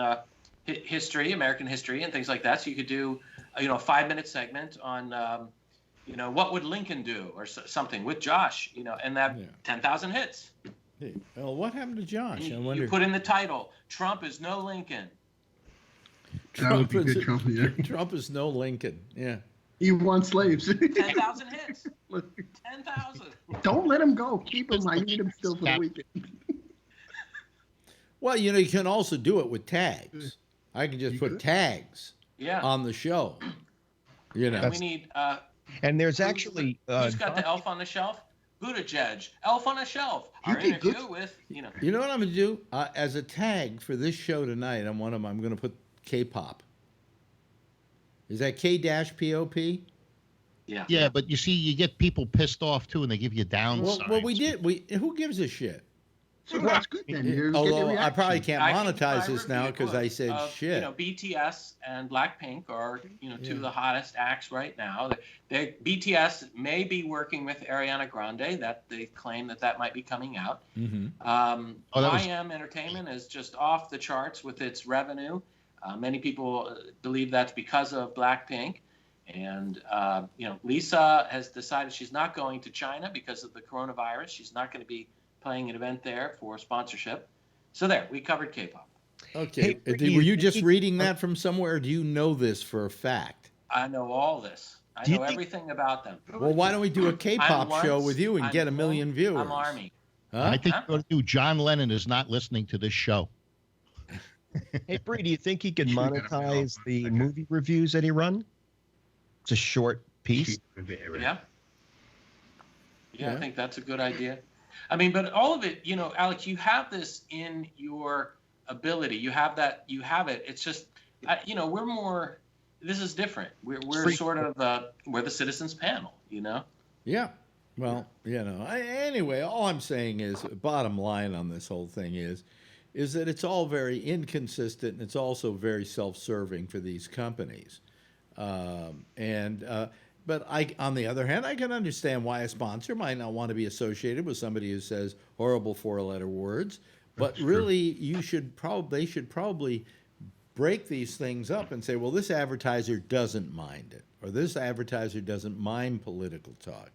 history, American history, and things like that. So you could do, a 5-minute segment on, what would Lincoln do, or something with Josh, and that 10,000 hits. Hey, well, what happened to Josh? And I wonder. you put in the title, Trump is no Lincoln. That would be good, Trump. Yeah. Trump is no Lincoln. Yeah. He wants slaves. 10,000 hits. 10,000. Don't let him go. Keep him. I need him still for the weekend. Well, you can also do it with tags. I can just put tags on the show. And we need. And there's actually. Who's got the elf on the shelf? Buttigieg, elf on a shelf. Our interview with. You know what I'm going to do? As a tag for this show tonight, on one of them, I'm going to put K-pop. Is that K-POP? Yeah. Yeah, but you see, you get people pissed off too, and they give you downsides. Well, we did. Who gives a shit? So that's good then. Although I probably can't monetize this now because I said shit. BTS and Blackpink are two of the hottest acts right now. BTS may be working with Ariana Grande. That they claim that might be coming out. IM Entertainment is just off the charts with its revenue. Many people believe that's because of Blackpink. And, Lisa has decided she's not going to China because of the coronavirus. She's not going to be playing an event there for sponsorship. So there, we covered K-pop. Okay. Hey, were you just reading that from somewhere, or do you know this for a fact? I know all this. I know everything about them. Well, why don't we do a K-pop show with you and get 1 million viewers? I'm Army. Huh? I think you're going to do. John Lennon is not listening to this show. Hey, Bree, do you think he could monetize the movie reviews that he run? It's a short piece. Yeah. I think that's a good idea. I mean, but all of it, Alex, you have this in your ability. You have that. You have it. It's just, we're more. This is different. We're sort of we're the citizens panel. Yeah. Well, anyway, all I'm saying is, bottom line on this whole thing is that it's all very inconsistent, and it's also very self-serving for these companies. But on the other hand, I can understand why a sponsor might not want to be associated with somebody who says horrible 4-letter words. But really, they should probably break these things up and say, well, this advertiser doesn't mind it, or this advertiser doesn't mind political talk.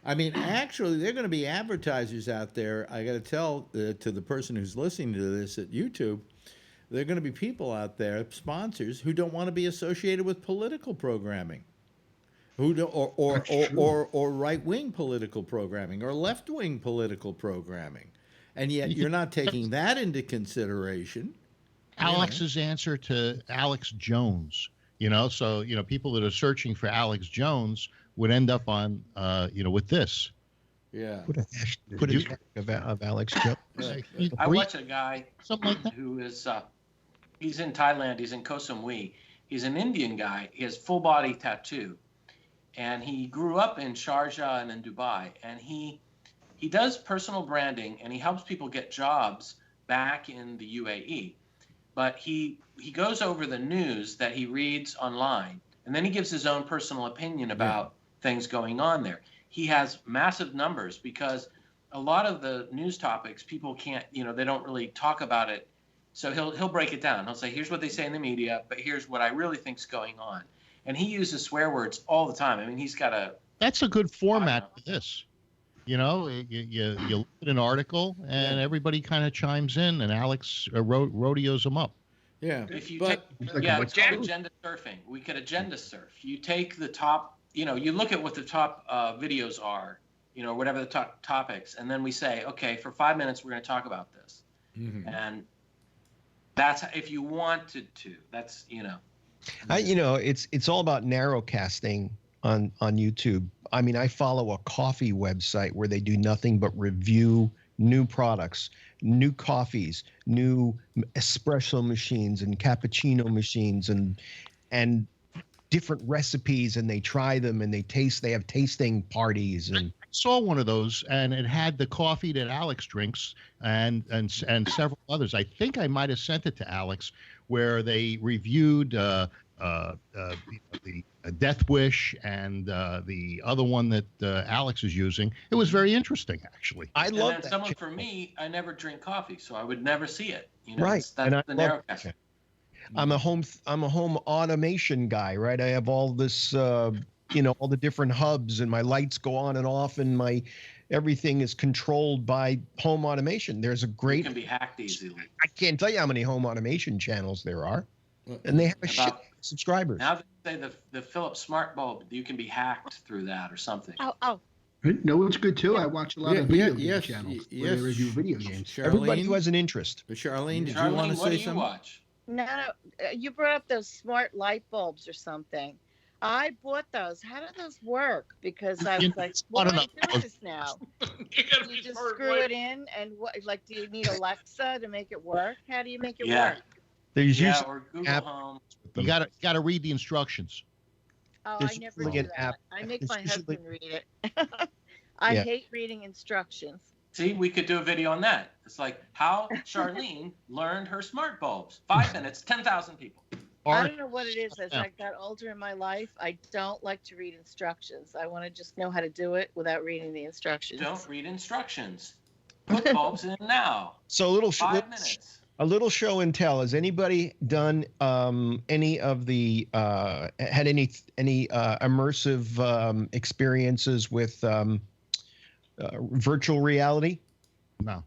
I mean, actually, there are going to be advertisers out there. I got to tell to the person who's listening to this at YouTube, there are going to be people out there, sponsors, who don't want to be associated with political programming, or right-wing political programming, or left-wing political programming, and yet you're not taking that into consideration. Alex's answer to Alex Jones, so people that are searching for Alex Jones would end up on, with this. Yeah. Put a hashtag of Alex Jones. I watch a guy something like that. Who is he's in Thailand. He's in Koh Samui. He's an Indian guy. He has full body tattoo, and he grew up in Sharjah and in Dubai. And he does personal branding, and he helps people get jobs back in the UAE. But he goes over the news that he reads online, and then he gives his own personal opinion about things going on there. He has massive numbers because a lot of the news topics people can't, they don't really talk about it. So he'll break it down. He'll say, here's what they say in the media, but here's what I really think's going on. And he uses swear words all the time. I mean, he's got a... That's a good format for this. You look at an article and everybody kind of chimes in, and Alex rodeos them up. Yeah. If you it's called agenda surfing. We could agenda surf. You take the top, you look at what the top videos are, whatever the top topics, and then we say, okay, for 5 minutes we're going to talk about this. Mm-hmm. And that's if you wanted to. That's it's all about narrowcasting on YouTube. I mean, I follow a coffee website where they do nothing but review new products, new coffees, new espresso machines and cappuccino machines and different recipes, and they try them and they have tasting parties. And I saw one of those, and it had the coffee that Alex drinks and several others. I think I might have sent it to Alex, where they reviewed the Death Wish and the other one that Alex is using. It was very interesting, actually. I love that. Someone for me, I never drink coffee, so I would never see it. Right. That's the narrowcast. I'm a home automation guy, right? I have all this, all the different hubs, and my lights go on and off, and everything is controlled by home automation. There's a great. You can be hacked easily. I can't tell you how many home automation channels there are, and they have a shit subscribers. Now they say the Philips smart bulb, you can be hacked through that or something. Oh. No, it's good too. I watch a lot of video game channels where they review video games. Everybody who has an interest. Charlene, did you want to say something? Watch? No, you brought up those smart light bulbs or something. I bought those. How do those work? Because I was like, what do I do with this now? You just screw it in, and what? Like, do you need Alexa to make it work? How do you make it work? There's usually or Google Home. You gotta read the instructions. Oh, There's I never usually do an that. app. I make There's my usually- husband read it. I Yeah. hate reading instructions. See, we could do a video on that. It's like how Charlene learned her smart bulbs. 5 minutes, 10,000 people. I don't know what it is. As I got older in my life, I don't like to read instructions. I want to just know how to do it without reading the instructions. Don't read instructions. Put bulbs in now. So a little 5 minutes. A little show and tell. Has anybody done any of the had any immersive experiences with virtual reality? No.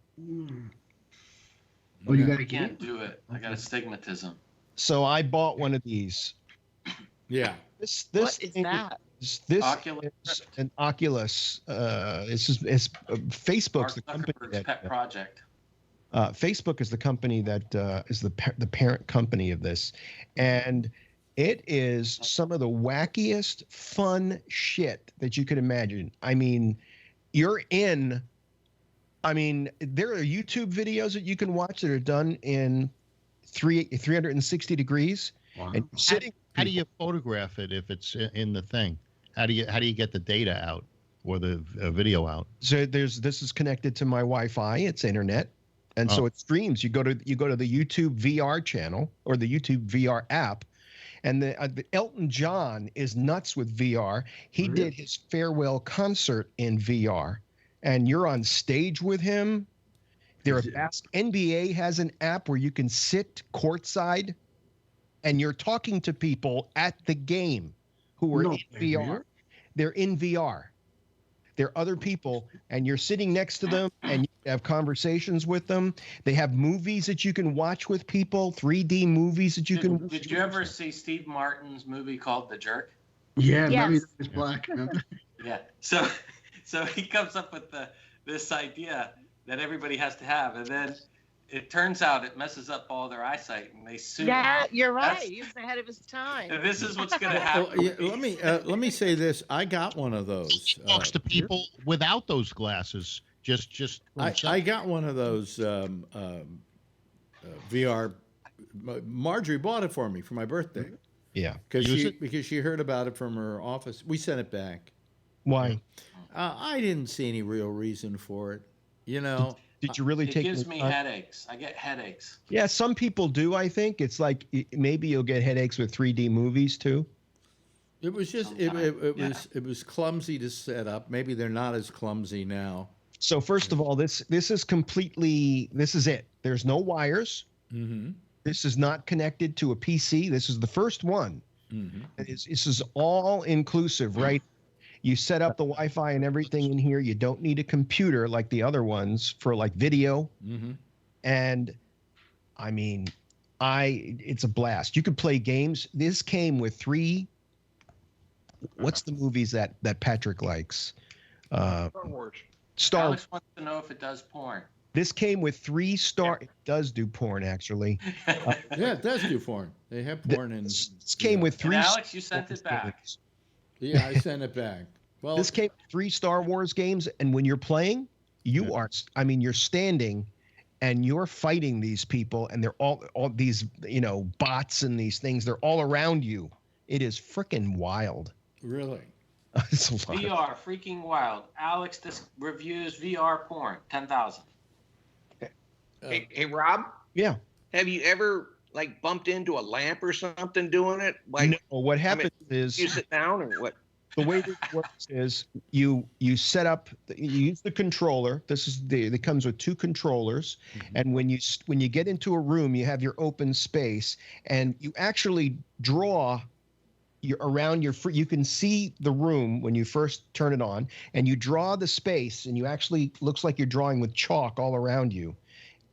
Oh, you got I can't do it. I got astigmatism. So I bought one of these. Yeah. This What is thing that? This Oculus. is an Oculus. It's Facebook's the company Zuckerberg's pet project. Facebook is the company that is the parent company of this, and it is some of the wackiest fun shit that you could imagine. I mean, there are YouTube videos that you can watch that are done in 360 degrees. Wow. And sitting. How do you photograph it if it's in the thing? How do you get the data out or the video out? So this is connected to my Wi-Fi. It's internet, and so it streams. You go to the YouTube VR channel or the YouTube VR app, and the Elton John is nuts with VR. He did his farewell concert in VR, and you're on stage with him. NBA has an app where you can sit courtside, and you're talking to people at the game who are in VR. They're in VR. They're other people, and you're sitting next to them, and you have conversations with them. They have movies that you can watch with people, 3D movies that you can. Did you ever see Steve Martin's movie called The Jerk? Yeah, Yes. Maybe it's black. Yeah. So he comes up with this idea that everybody has to have, and then it turns out it messes up all their eyesight, and they sue. Yeah, you're right. That's- He was ahead of his time. And this is what's going to happen. Let me say this. I got one of those. Talks to people without those glasses. Just I got one of those VR. Marjorie bought it for me for my birthday. Yeah, because she heard about it from her office. We sent it back. Why? I didn't see any real reason for it. You know. Did you really It take? gives me headaches. I get headaches. Yeah, some people do. I think it's like maybe you'll get headaches with 3D movies too. It was just it was clumsy to set up. Maybe they're not as clumsy now. So first of all, this is it. There's no wires. Mm-hmm. This is not connected to a PC. This is the first one. Mm-hmm. This is all inclusive, right? You set up the Wi-Fi and everything in here. You don't need a computer like the other ones for like video. Mm-hmm. And I mean, it's a blast. You could play games. This came with 3. What's the movies that Patrick likes? Star Wars. Alex wants to know if it does porn. This came with 3 star. It does do porn, actually. Yeah, it does do porn. They have porn in. This came with 3. And Alex, you sent it back. Yeah, I sent it back. Well, this came with 3 Star Wars games, and when you're playing, you're standing, and you're fighting these people, and they're all these bots and these things. They're all around you. It is freaking wild. Really. It's a lot. VR, freaking wild. Alex, this reviews VR porn, 10,000. Hey, Rob. Yeah. Have you ever bumped into a lamp or something doing it? No. What happens is you sit down or what? the way this works is you set up, you use the controller. It comes with 2 controllers, and when you get into a room, you have your open space, and you actually draw around you can see the room when you first turn it on, and you draw the space, and you actually looks like you're drawing with chalk all around you.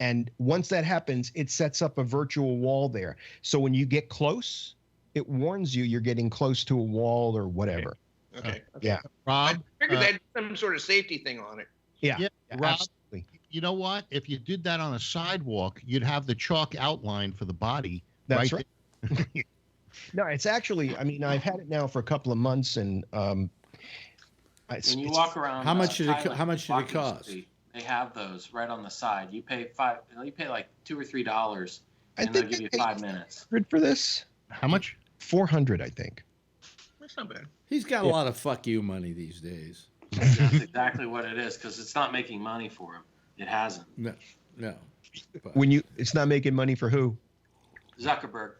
And once that happens, it sets up a virtual wall there. So when you get close, it warns you you're getting close to a wall or whatever. Okay. Yeah. I figured they had some sort of safety thing on it. Yeah. Rob, absolutely. you know what? If you did that on a sidewalk, you'd have the chalk outline for the body. That's right. No, it's actually, I mean, I've had it now for a couple of months, and When you walk around, How much did it Walking cost? Street, they have those right on the side. You pay like $2 or $3, I and they'll think give you 5 minutes. for this. How much? 400, I think. That's not bad. He's got a lot of fuck you money these days. That's exactly what it is, because it's not making money for him. It hasn't. No. It's not making money for who? Zuckerberg.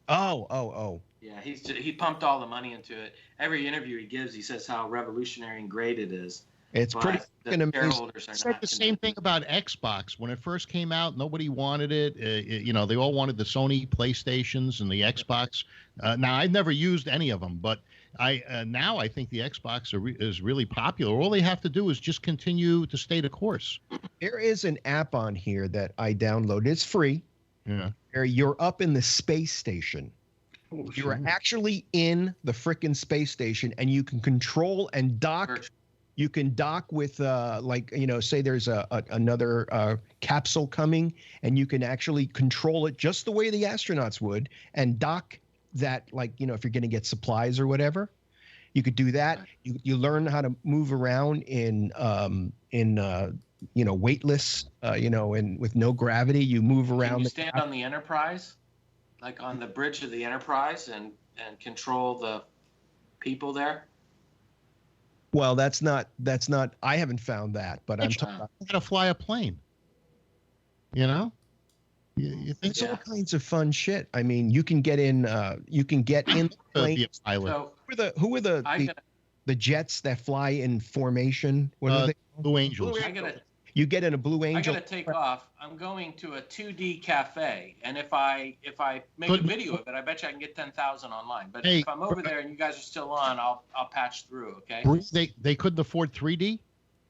Oh. Yeah, he pumped all the money into it. Every interview he gives, he says how revolutionary and great it is. It's But pretty the fucking amazing. shareholders are Said not the same thing about Xbox. When it first came out, nobody wanted it. They all wanted the Sony PlayStations and the Xbox. Now, I've never used any of them, but now I think the Xbox is really popular. All they have to do is just continue to stay the course. There is an app on here that I downloaded. It's free. Yeah. Where you're up in the space station. Oh, You're actually in the frickin' space station, and you can control and dock. You can dock with, say there's another capsule coming, and you can actually control it just the way the astronauts would, and dock that, if you're going to get supplies or whatever. You could do that. You learn how to move around in weightless, and with no gravity. You move around. Can you stand on the Enterprise, like on the bridge of the Enterprise, and control the people there? Well, that's not. I haven't found that, but I'm talking about how to fly a plane. You think it's all kinds of fun shit. I mean, you can get in. You can get in the plane. pilot. Who are the jets that fly in formation? What are they? Blue Angels. You get in a Blue Angel. I gotta take off. I'm going to a 2D cafe, and if I make a video of it, I bet you I can get 10,000 online. But Hey, if I'm over there and you guys are still on, I'll patch through. Okay. They couldn't afford 3D.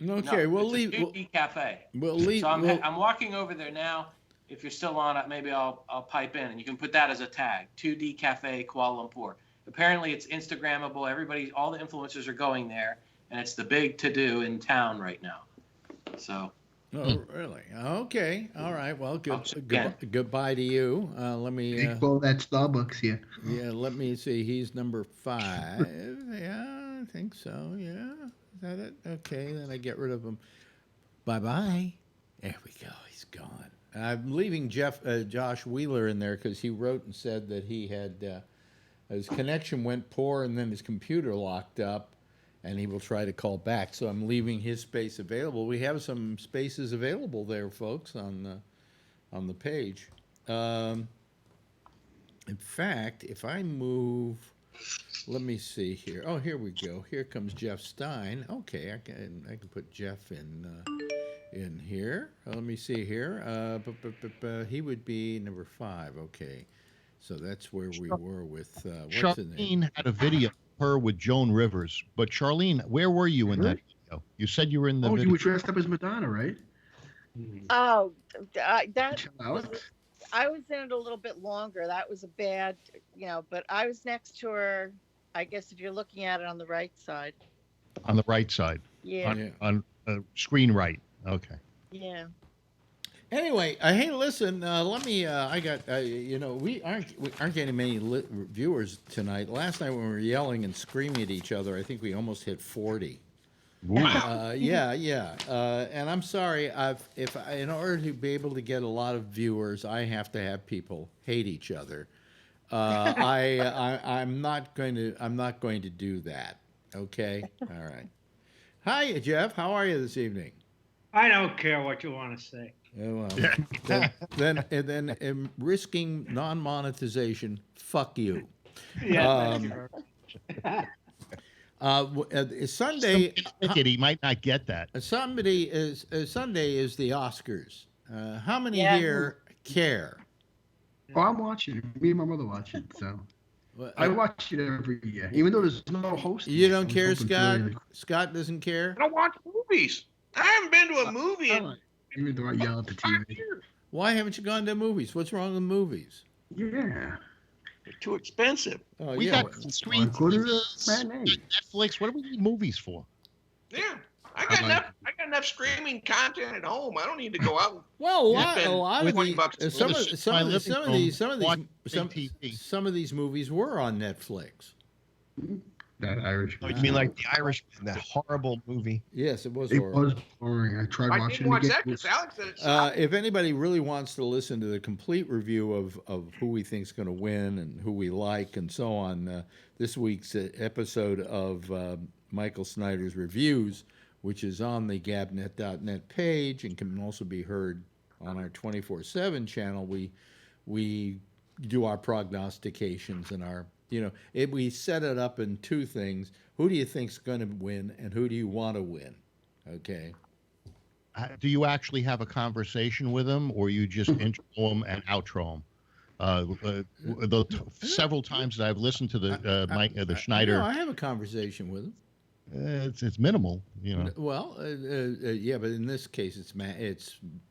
Okay, no, we'll it's leave. A 2D cafe. We'll leave. So I'm walking over there now. If you're still on, maybe I'll pipe in, and you can put that as a tag. 2D cafe Kuala Lumpur. Apparently, it's Instagrammable. All the influencers are going there, and it's the big to-do in town right now. So. Oh, really? Okay. All right. Well, goodbye to you. Let me. Big Bull, that Starbucks here. Yeah. Let me see. He's number 5. Yeah, I think so. Yeah. Is that it? Okay. Then I get rid of him. Bye-bye. There we go. He's gone. I'm leaving Josh Wheeler in there because he wrote and said that he had his connection went poor and then his computer locked up. And he will try to call back. So I'm leaving his space available. We have some spaces available there, folks, on the page. In fact, if I move, let me see here. Oh, here we go. Here comes Jeff Stein. Okay, I can put Jeff in here. Let me see here. He would be number 5. Okay, so that's where we were with what's his name? Charlene had a video. Her with Joan Rivers, but Charlene, where were you in that video? You said you were in the video. You were dressed up as Madonna, right? Oh, I was in it a little bit longer. That was a bad, but I was next to her. I guess if you're looking at it on the right side. On the right side. Yeah. On screen right. Okay. Yeah. Anyway, hey, listen. Let me. I got. We aren't getting many viewers tonight. Last night when we were yelling and screaming at each other, I think we almost hit 40. Yeah. And I'm sorry. In order to be able to get a lot of viewers, I have to have people hate each other. I'm not going to do that. Okay. All right. Hi, Jeff. How are you this evening? I don't care what you want to say. Well, then risking non-monetization, fuck you. Yeah. Sunday. He might not get that. Sunday is the Oscars. How many Yeah. here care? Oh, I'm watching it. Me and my mother watch it, so I watch it every year, even though there's no host. You don't care, Scott? Scott doesn't care. I don't watch movies. I haven't been to a movie in Even though I yell at the TV. Why haven't you gone to movies? What's wrong with movies? Yeah. They're too expensive. Oh, We yeah. got screens. Netflix. What do we need movies for? Yeah. I got enough streaming content at home. I don't need to go out. Well, a spend lot of $20 these, some of these movies were on Netflix. That Irish. Oh, you mean like The Irishman, that horrible movie? Yes, it was It horrible. was boring. I tried I watching didn't watch it that again. because Alex said it. If anybody really wants to listen to the complete review of who we think's going to win and who we like and so on, this week's episode of Michael Snyder's Reviews, which is on the gabnet.net page and can also be heard on our 24/7 channel, we do our prognostications and our, we set it up in two things. Who do you think's going to win and who do you want to win? Okay. Do you actually have a conversation with him, or you just intro him and outro him? Several times that I've listened to the Schneider. No, I have a conversation with him. It's minimal, Well, yeah, but in this case, it's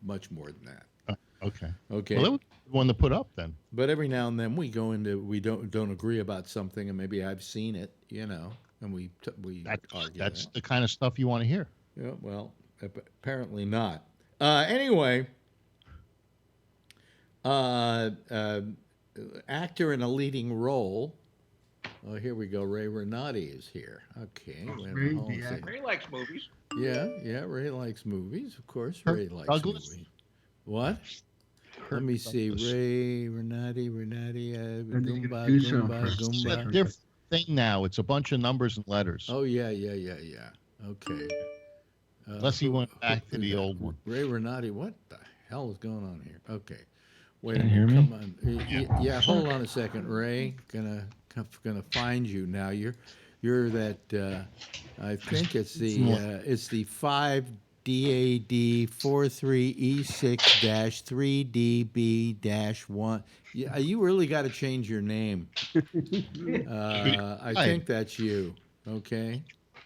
much more than that. Okay. Okay. Well, that was one to put up then. But every now and then we don't agree about something, and maybe I've seen it, and we argue. That's the kind of stuff you want to hear. Yeah. Well, apparently not. Anyway, actor in a leading role. Oh, here we go. Ray Renati is here. Okay. Ray likes movies. Yeah. Ray likes movies. Of course, Ray likes Douglas? movies. What? Let me see. Ray Renati. Goomba. Different thing now. It's a bunch of numbers and letters. Oh yeah. Okay. Unless he went back to the old one. Ray Renati. What the hell is going on here? Okay. Wait Can a you minute. hear me? Come on. Yeah. Hold on a second, Ray. Gonna find you now. You're that. I think it's the 5DAD 43E6-3DB-1. Yeah, you really got to change your name. I think that's you. Okay.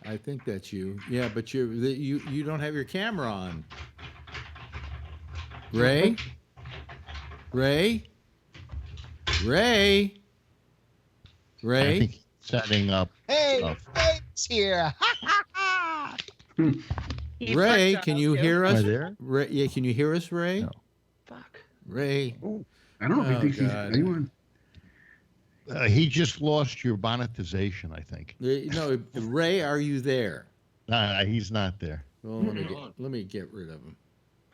I think that's you. Yeah, but you don't have your camera on. Ray? I think he's setting up. Hey, it's here. Ray, can you hear us? Am I there? Ray, yeah, can you hear us, Ray? No. Fuck. Ray. I don't know if he thinks he's anyone. He just lost your monetization, I think. No, Ray, are you there? He's not there. Well, let me get rid of him.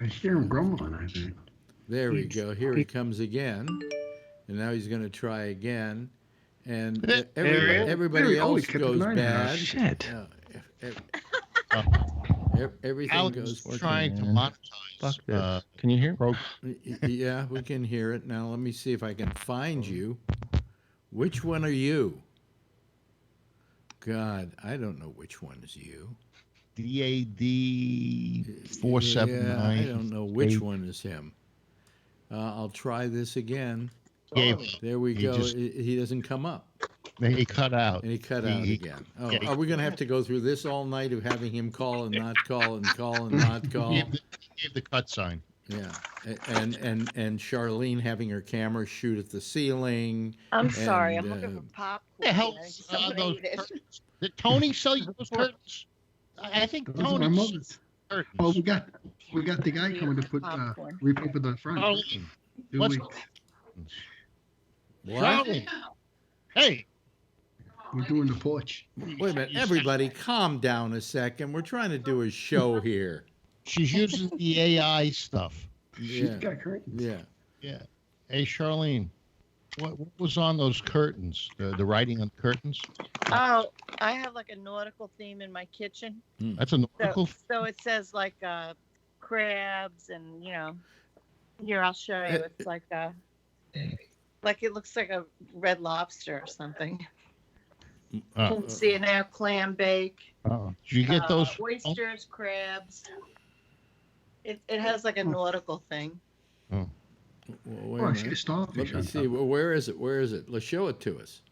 I hear him grumbling, I think. There we go. Here he comes again. And now he's going to try again. And everybody else goes bad. Shit. Everything Alex goes. is trying to monetize. Fuck this. Can you hear? Yeah, we can hear it. Now let me see if I can find you. Which one are you? God, I don't know which one is you. DAD 479. Yeah, I don't know which one is him. I'll try this again. There we go. He doesn't come up. He cut out. And he cut out again. Oh, are we going to have to go through this all night of having him call and not call and call and not call? He gave the cut sign. Yeah, and Charlene having her camera shoot at the ceiling. I'm sorry, I'm looking for popcorn. The hell Somebody those ate it. curtains? Did Tony sell you those curtains? I think Those are my Tony. mother's. Oh, we got the guy coming to put repaper the front. Charlene. Do What's we? What? Charlene. Hey. We're doing the porch. Wait a minute, everybody, calm down a second. We're trying to do a show here. She's using the AI stuff. Yeah. She's got curtains. Yeah. Yeah. Hey, Charlene, what was on those curtains? The writing on the curtains? Oh, I have like a nautical theme in my kitchen. That's a nautical. So it says like crabs and here I'll show you. It's like it looks like a red lobster or something. can see it now. Clam bake. Oh, did you get those? Oysters, crabs. It has like a nautical thing. Oh. Well, wait a minute. Let me see. Well, where is it? Where is it? Let's show it to us.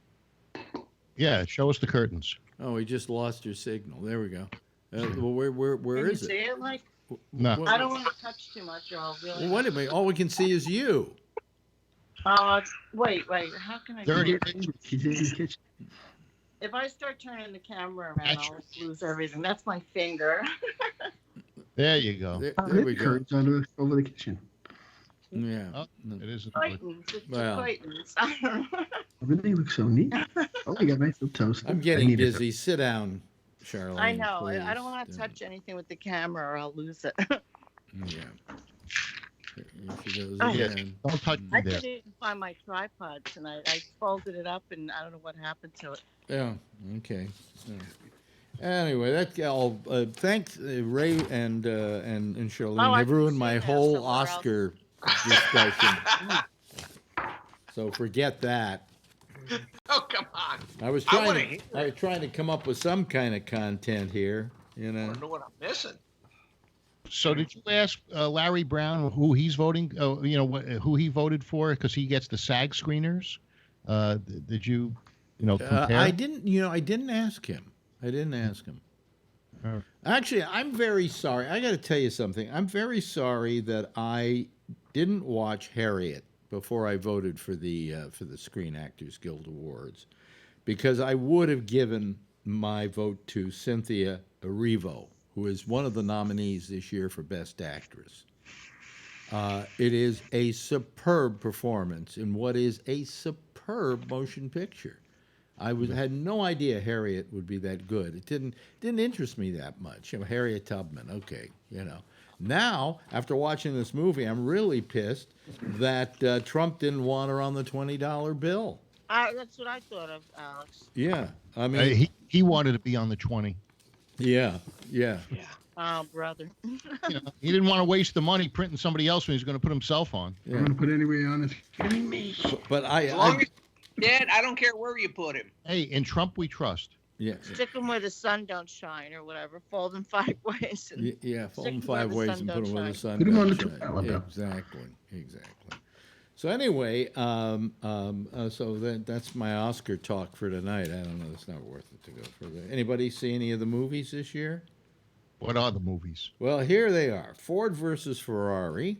Yeah, show us the curtains. Oh, we just lost your signal. There we go. Well, where is Can you see it? Like, no. I don't want to touch too much, or I'll really. Well, wait a minute. All we can see is you. Wait. How can I? She's in the kitchen. If I start turning the camera around, I'll lose everything. That's my finger. There you go. There we go. Curtains over the kitchen. Yeah. Oh, it isn't. Curtains. It's Well. curtains. I don't know. Everything looks so neat. Oh, I got nice little toast. I'm getting busy. Sit down, Charlene. I know. Please. I don't want to touch anything with the camera, or I'll lose it. Yeah. Here she goes Oh. again. Don't touch I me there. couldn't even find my tripod tonight. I folded it up, and I don't know what happened to it. Yeah. Okay. Anyway, that's all. Thanks, Ray and Charlene. Oh, I They've can ruined see my that whole somewhere else. Oscar discussion. So forget that. Oh, come on. I was I wanna trying to come up with some kind of content here. You I know. don't know what I'm missing. So did you ask Larry Brown who he's voting? Who he voted for because he gets the SAG screeners? Did you, compare? I didn't. I didn't ask him. Oh. Actually, I'm very sorry. I got to tell you something. I'm very sorry that I didn't watch Harriet before I voted for the Screen Actors Guild Awards, because I would have given my vote to Cynthia Erivo, who is one of the nominees this year for Best Actress. It is a superb performance in what is a superb motion picture. I had no idea Harriet would be that good. It didn't interest me that much. Harriet Tubman, okay, Now, after watching this movie, I'm really pissed that Trump didn't want her on the $20 bill. That's what I thought of, Alex. Yeah, I mean, he wanted to be on the 20. Yeah. Oh, brother. He didn't want to waste the money printing somebody else when he's going to put himself on. Yeah. I'm going to put anywhere on it. Me. But As long as he's dead, I don't care where you put him. Hey, in Trump we trust. Yeah. Stick them where the sun don't shine, or whatever. Fold them 5 ways. And Yeah, fold them stick 'em where 5 the ways sun and put don't them where the shine. sun Put 'em on don't the shine. toilet. Exactly. So anyway, so that's my Oscar talk for tonight. I don't know. It's not worth it to go further. Anybody see any of the movies this year? What are the movies? Well, here they are. Ford versus Ferrari.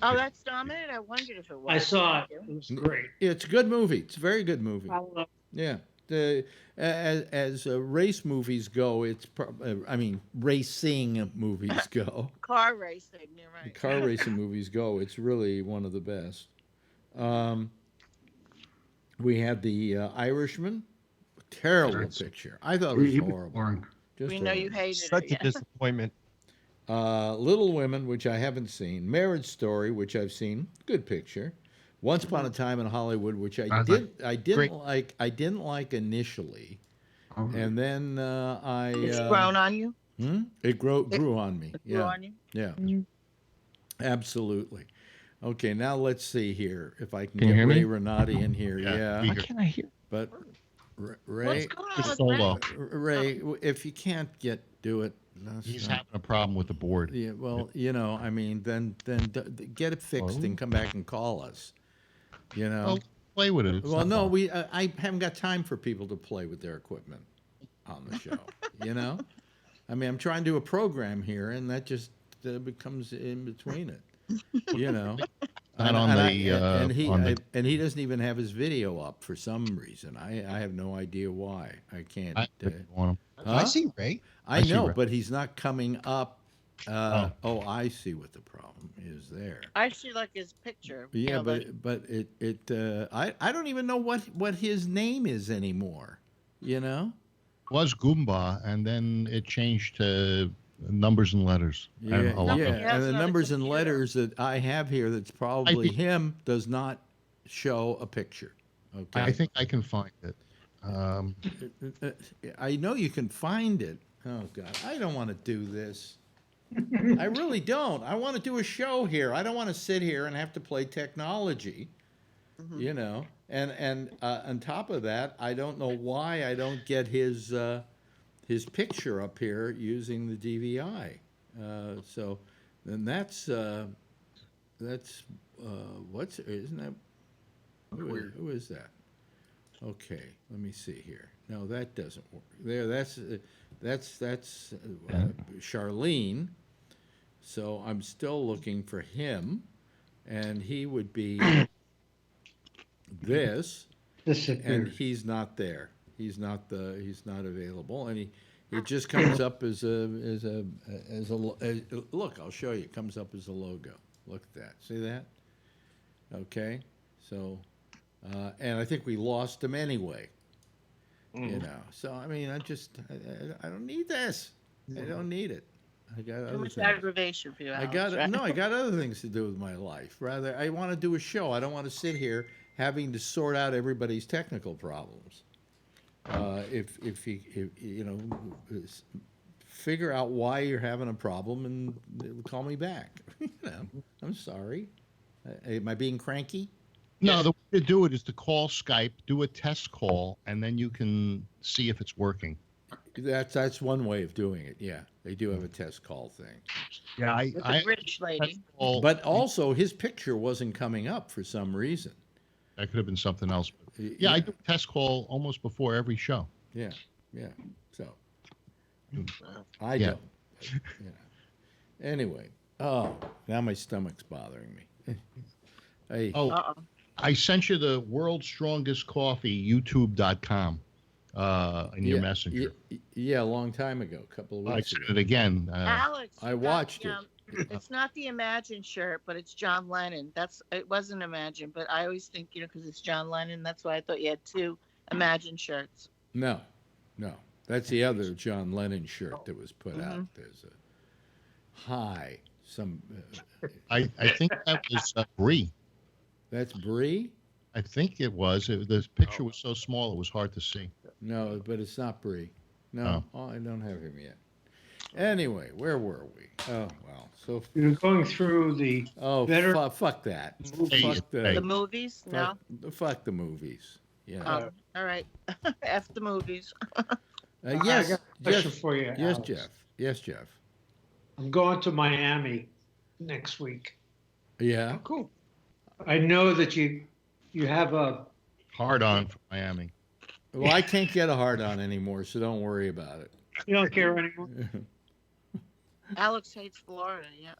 Oh, that's dominant? I wondered if it was. I saw it. It was great. It's a good movie. It's a very good movie. I love Yeah. As race movies go, racing movies go. car racing. You're right. Car racing movies go. It's really one of the best. We had The Irishman. Terrible picture. I thought it was horrible. We know you hated Such it. a disappointment. Little Women, which I haven't seen. Marriage Story, which I've seen. Good picture. Once Upon a Time in Hollywood, which I didn't like initially, and then It's grown on you? It grew on me. It grew on you? Yeah. Absolutely. Okay, now let's see here if I can you get hear me? Ray Renati in here. Yeah. Why can't I hear? But Ray, What's going on with solo. Ray, if you can't do it, He's having a problem with the board. Yeah, well, then get it fixed and come back and call us. Well, play with it. It's Well, not no, bad. I haven't got time for people to play with their equipment on the show. I mean, I'm trying to do a program here, and that just becomes in between it. Not on And he doesn't even have his video up for some reason. I have no idea why. I can't. I see Ray. I know, but he's not coming up. I see what the problem is there. I see like his picture. Yeah, but I don't even know what his name is anymore. Was Goomba, and then it changed to numbers and letters. Yeah, and the numbers and letters that I have here that's probably him does not show a picture. Okay. I think I can find it. I know you can find it. Oh, God. I don't want to do this. I really don't. I want to do a show here. I don't want to sit here and have to play technology, And on top of that, I don't know why I don't get his picture up here using the DVI. So then that's what's isn't that who is that? Okay, let me see here. No, that doesn't work. There, that's Charlene. So I'm still looking for him, and he would be this, and he's not there. He's not available, and it just comes up as a look. I'll show you. It comes up as a logo. Look at that. See that? Okay. So, and I think we lost him anyway. You know. So I mean, I don't need this. I don't need it. I got too much aggravation for you, Alex, I got other things to do with my life. Rather, I want to do a show. I don't want to sit here having to sort out everybody's technical problems. If you know, figure out why you're having a problem and call me back. You know, I'm sorry. Am I being cranky? No, the way to do it is to call Skype, do a test call, and then you can see if it's working. That's one way of doing it. Yeah, they do have a test call thing. Yeah, the British lady. But also, his picture wasn't coming up for some reason. That could have been something else. Yeah, I do a test call almost before every show. Yeah. So I don't. But, you know. Anyway, now my stomach's bothering me. I sent you the world's strongest coffee, youtube.com. In your messenger. Yeah, a long time ago, a couple of weeks ago. I sent it again. Alex, I watched it. It's not the Imagine shirt, but it's John Lennon. It wasn't Imagine, but I always think, because it's John Lennon. That's why I thought you had two Imagine shirts. No, that's the other John Lennon shirt that was put out. There's a I think that was Brie. That's Brie. I think it was. The picture was so small it was hard to see. No, but it's not Brie. No, I don't have him yet. Anyway, where were we? Oh well, so you're going through the fuck that. Fuck the movies. Fuck the movies. Yeah. All right. F the movies. Yes. I got a question for you, Yes, Alex. Jeff. Yes, Jeff. I'm going to Miami next week. Yeah. Oh, cool. I know that you have a hard on for Miami. Well, I can't get a hard on anymore, so don't worry about it. You don't care anymore? Alex hates Florida, yeah.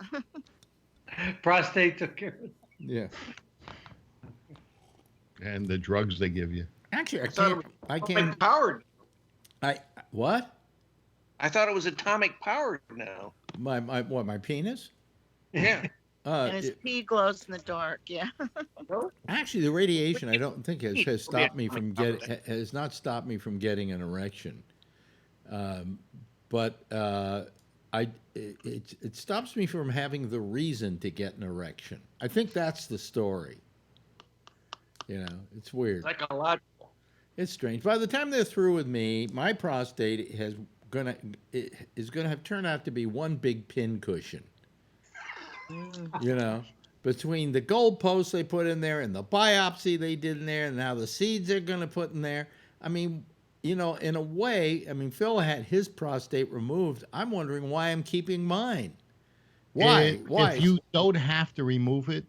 Prostate took care of it. Yeah. And the drugs they give you. Actually, I can't. Atomic powered. What? I thought it was atomic powered now. My penis? Yeah. And his pee glows in the dark. Yeah. Actually, the radiation I don't think has stopped me from has not stopped me from getting an erection, but it stops me from having the reason to get an erection. I think that's the story. You know, it's weird. Psychological. It's strange. By the time they're through with me, my prostate is gonna have turned out to be one big pin cushion. You know, between the goalposts they put in there and the biopsy they did in there and now the seeds they're going to put in there. I mean, you know, in a way, I mean, Phil had his prostate removed. I'm wondering why I'm keeping mine. Why? If you don't have to remove it,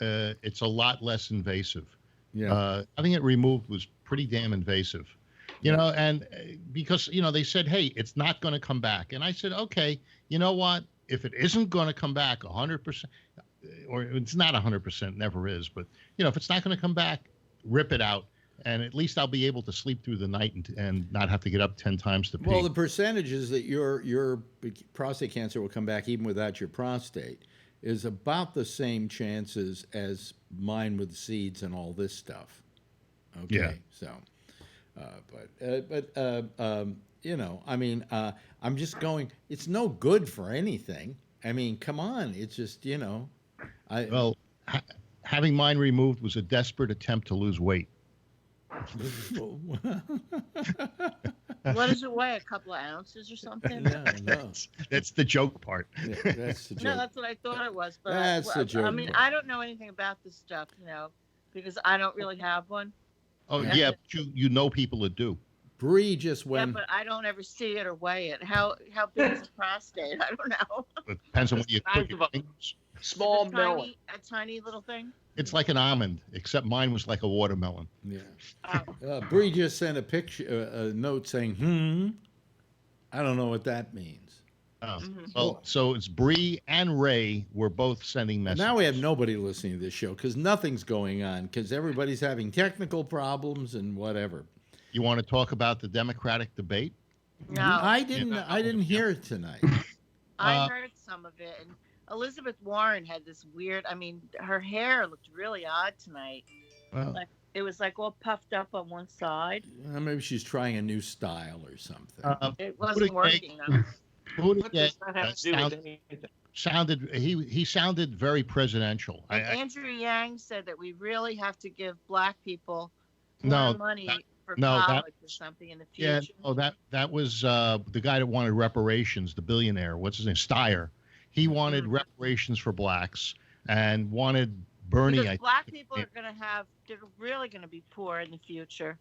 it's a lot less invasive. Yeah. Having it removed was pretty damn invasive. You know, and because, you know, they said, hey, it's not going to come back. And I said, okay, you know what? If it isn't going to come back 100%, or it's not 100%, never is, but, you know, if it's not going to come back, rip it out, and at least I'll be able to sleep through the night and not have to get up 10 times to pee. Well, the percentages that your prostate cancer will come back even without your prostate is about the same chances as mine with seeds and all this stuff. Okay, yeah. So, you know, I mean, I'm just going, it's no good for anything. I mean, come on. It's just, you know. Having mine removed was a desperate attempt to lose weight. What does it weigh? A couple of ounces or something? No. That's the joke part. Yeah, that's the joke. No, that's what I thought it was. But that's the joke. I mean, I don't know anything about this stuff, you know, because I don't really have one. Oh yeah, but you know people that do. Bree just Yeah, went. but I don't ever see it or weigh it. How big is a prostate? I don't know. It depends on what you cook. Small melon. A tiny little thing. It's like an almond, except mine was like a watermelon. Yeah. Bree just sent a picture, a note saying, I don't know what that means. Oh. Well, so it's Bree and Ray were both sending messages. Now we have nobody listening to this show because nothing's going on because everybody's having technical problems and whatever. You want to talk about the Democratic debate? No, I didn't hear it tonight. I heard some of it, and Elizabeth Warren had this weird. I mean, her hair looked really odd tonight. Well, Like it was like all puffed up on one side. Maybe she's trying a new style or something. It wasn't working though. He sounded very presidential. Andrew Yang said that we really have to give black people No, more money for no, that- college or something in the future. Yeah, oh, that was the guy that wanted reparations, the billionaire. What's his name? Steyer. He wanted reparations for blacks and wanted Bernie. Because black people are they're really going to be poor in the future.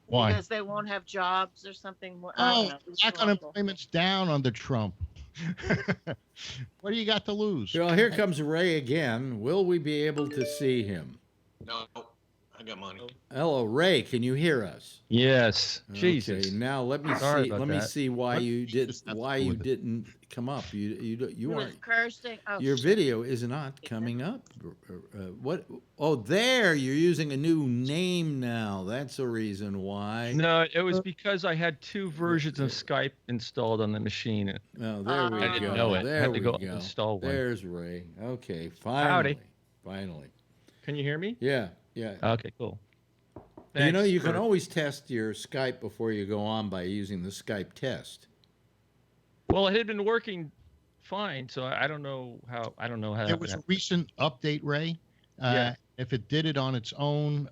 Why? Because they won't have jobs or something. Black unemployment's down under Trump. What do you got to lose? Well, here comes Ray again. Will we be able to see him? No, I got money. Hello, Ray. Can you hear us? Yes. Jesus. Okay, now let me Sorry see. about Let me that. see why you didn't come up. You He was aren't. cursing. Oh, Your shit. video is not coming up. What? Oh, there. You're using a new name now. That's the reason why. No, it was because I had two versions of Skype installed on the machine. Oh, there we go. I didn't know it. There I had we to go go. install one. There's Ray. Okay, finally. Howdy. Finally. Can you hear me? Yeah, yeah. Okay, cool. You know, Thanks you can for- always test your Skype before you go on by using the Skype test. Well, it had been working fine, so I don't know how. I don't know how. There was a recent update, Ray. Yeah. If it did it on its own,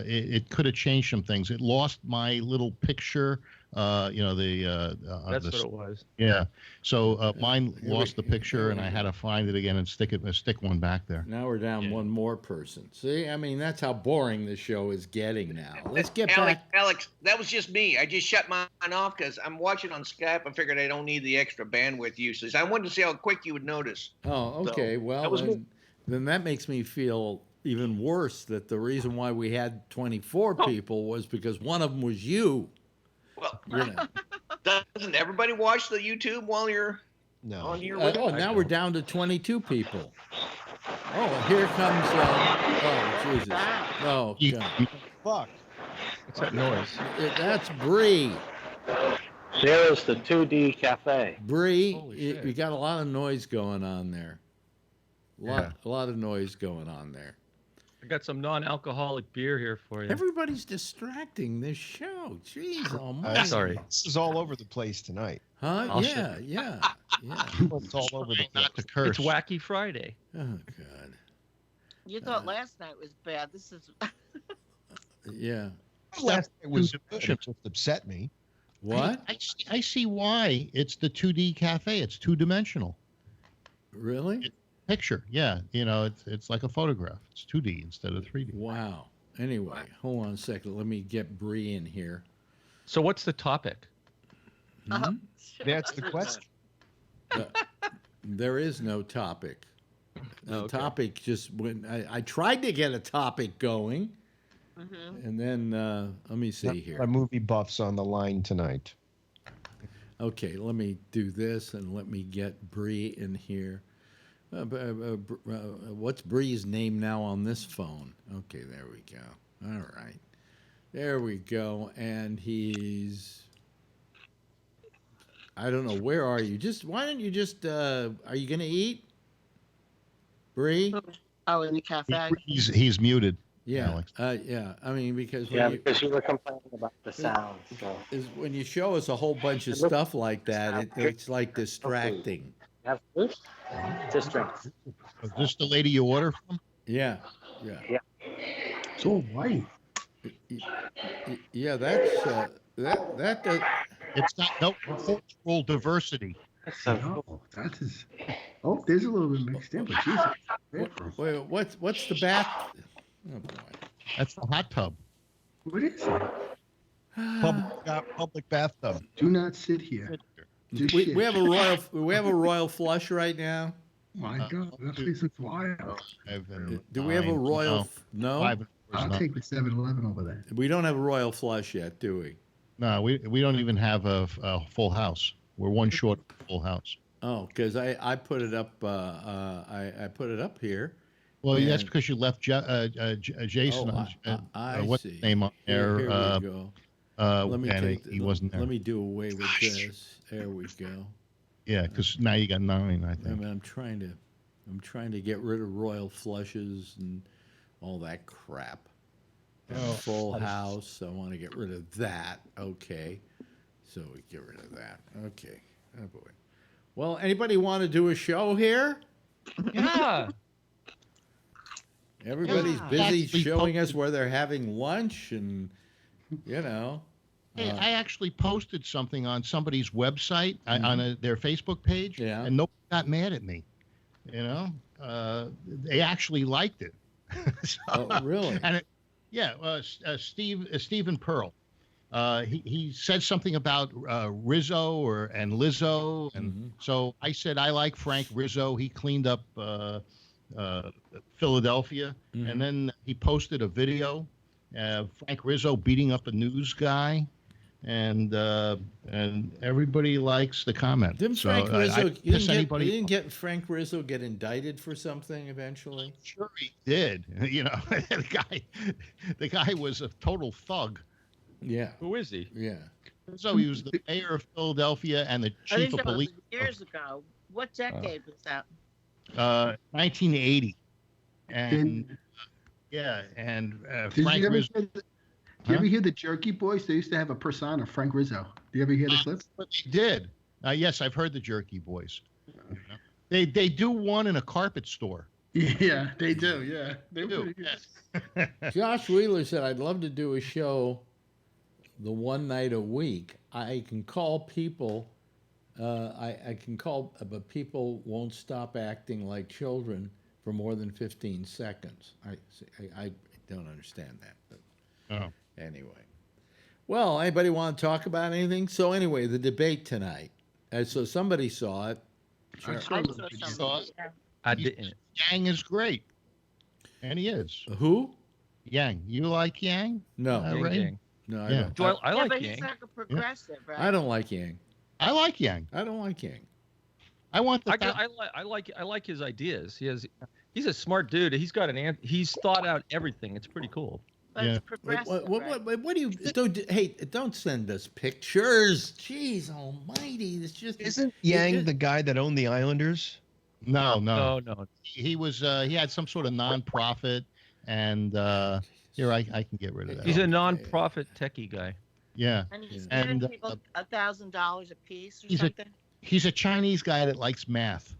it could have changed some things. It lost my little picture. That's what it was. Yeah. So mine lost the picture, and I had to find it again and stick one back there. Now we're down one more person. See, I mean, that's how boring the show is getting now. Let's get back. Alex, that was just me. I just shut mine off because I'm watching on Skype. I figured I don't need the extra bandwidth usage. I wanted to see how quick you would notice. Oh, okay. So, Well, that was me. then that makes me feel even worse that the reason why we had 24 people was because one of them was you. Well, You know. doesn't everybody watch the YouTube while you're on here? with it? Now we're down to 22 people. Oh, here comes. Oh, Jesus. Oh, God. Fuck. What's that noise? That's Bree. There's the 2D Cafe. Bree, you got a lot of noise going on there. A lot of noise going on there. I got some non-alcoholic beer here for you. Everybody's distracting this show. Jeez, almighty. Sorry. This is all over the place tonight. Huh? I'll Yeah. It's all over the Not to place. curse. It's Wacky Friday. Oh, God. You thought last night was bad. This is. Yeah. Last night was it just upset me. What? I see why. It's the 2D cafe. It's two-dimensional. Really? Picture. Yeah. You know, it's like a photograph. It's 2D instead of 3D. Wow. Anyway, hold on a second. Let me get Bree in here. So what's the topic? That's the question. There is no topic. The Okay. topic just when I tried to get a topic going, and then let me see here. Our movie buffs on the line tonight. Okay, let me do this and let me get Bree in here. What's Bree's name now on this phone? Okay, there we go. All right. There we go. And he's... I don't know. Where are you? Why don't you just... are you going to eat? Bree? Oh, in the cafe. He's muted. Yeah. Alex. Yeah. I mean, because... Because you were complaining about the sound. So. Is when you show us a whole bunch of stuff like that, it's like distracting. Have food? Just drinks. Is this the lady you order from? Yeah. It's all white. Yeah, that's that. It's not no cultural diversity. No, that is. Oh, there's a little bit mixed in, but Jesus. Wait, what's the bath? Oh boy. That's the hot tub. What is it? Public bathtub. Do not sit here. Just We shit. have a royal flush right now. My God, that place looks wild. Do we have a royal? No. I'll take the 7-Eleven over there. We don't have a royal flush yet, do we? No, we don't even have a full house. We're one short of full house. Oh, because I put it up. I put it up here. Well, and- that's because you left Jason. I what's see. his name on there? Here we go. Let me and take he wasn't there. Let me do away with this. There we go. Yeah, because now you got 9, I I think. mean, I'm trying to get rid of royal flushes and all that crap. Full house. I want to get rid of that. Okay. So we get rid of that. Okay. Oh boy. Well, anybody want to do a show here? Yeah. Everybody's busy showing us where they're having lunch and, you know. Hey, I actually posted something on somebody's website, on their Facebook page, and nobody got mad at me. You know, they actually liked it. Oh, really? And Stephen Pearl. He said something about Rizzo and Lizzo, and so I said I like Frank Rizzo. He cleaned up Philadelphia, and then he posted a video, Frank Rizzo beating up a news guy, and everybody likes the comment. Didn't So Frank Rizzo? you didn't get Frank Rizzo get indicted for something eventually? Sure, he did. You know, the guy was a total thug. Yeah. Who is he? Yeah. So he was the mayor of Philadelphia and the I think chief of that was police. years ago. What decade was that? 1980, and Did Frank you ever Rizzo. hear the, you ever hear the Jerky Boys? They used to have a persona, Frank Rizzo. Do you ever hear the clip? He did. Yes, I've heard the Jerky Boys. They do one in a carpet store. Yeah, they do. Yeah, they do. Josh Wheeler said, "I'd love to do a show the one night a week. I can call people. I can call, but people won't stop acting like children for more than 15 seconds. I don't understand that. But anyway, well, anybody want to talk about anything? So anyway, the debate tonight. So somebody saw it. I saw it. I didn't. Yang is great, and he is. Who? Yang. You like Yang? No. Ray? No, I Yeah. don't. Do I like but Yang? he's like a progressive, right? I don't like Yang. I like Yang. I don't like Yang. I want the. I like his ideas. He's a smart dude. He's got he's thought out everything. It's pretty cool. But it's progressive. What do you? Don't send us pictures. Jeez Almighty! It's just. Isn't Yang the guy that owned the Islanders? No. No. He was. He had some sort of nonprofit, and here I can get rid of that. He's a non-profit techie guy. Yeah. And he's giving people $1,000 a piece or something. He's a Chinese guy that likes math.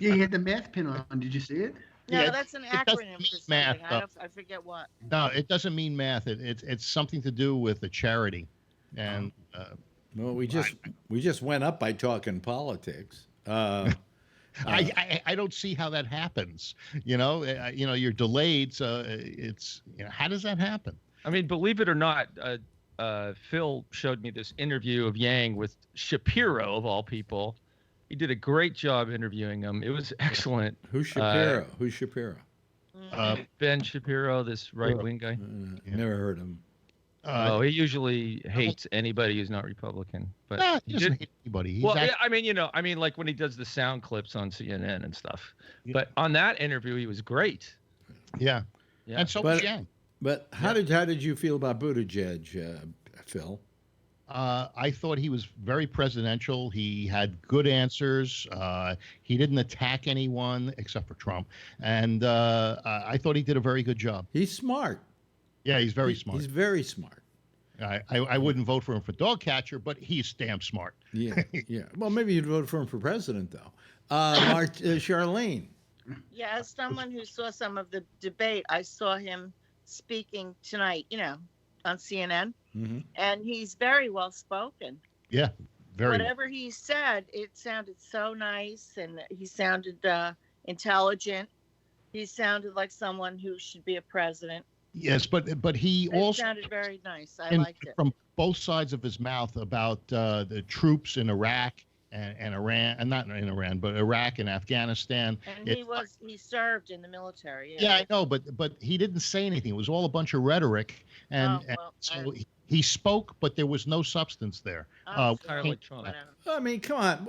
Yeah, he had the math pin on. Did you see it? No, Yeah, that's an it doesn't acronym mean for something. math, I forget what. No, it doesn't mean math. It's something to do with a charity, and Well, we just went up by talking politics. I don't see how that happens. You're delayed, so it's how does that happen? I mean, believe it or not, Phil showed me this interview of Yang with Shapiro, of all people. He did a great job interviewing him. It was excellent. Who's Shapiro? Who's Shapiro? Ben Shapiro, this right-wing guy. Never heard of him. He usually hates anybody who's not Republican. But No, he doesn't hate anybody. He's Well, yeah, I mean, like when he does the sound clips on CNN and stuff. But on that interview, he was great. Yeah. Yeah. And so was Yang. But how did you feel about Buttigieg, Phil? I thought he was very presidential. He had good answers. He didn't attack anyone except for Trump. And I thought he did a very good job. He's smart. Yeah, he's very smart. He's very smart. I wouldn't vote for him for dog catcher, but he's damn smart. Yeah, yeah. Well, maybe you'd vote for him for president, though. Charlene. Yeah, as someone who saw some of the debate, I saw him speaking tonight, on CNN, and he's very well spoken. Yeah, very. Whatever he said, it sounded so nice, and he sounded intelligent. He sounded like someone who should be a president. Yes, but he It also sounded very nice. I and liked it. from both sides of his mouth about the troops in Iraq and Iran, and not in Iran, but Iraq and Afghanistan. And he served in the military. Yeah, I know, but he didn't say anything. It was all a bunch of rhetoric, and, so he spoke, but there was no substance there. I mean, come on,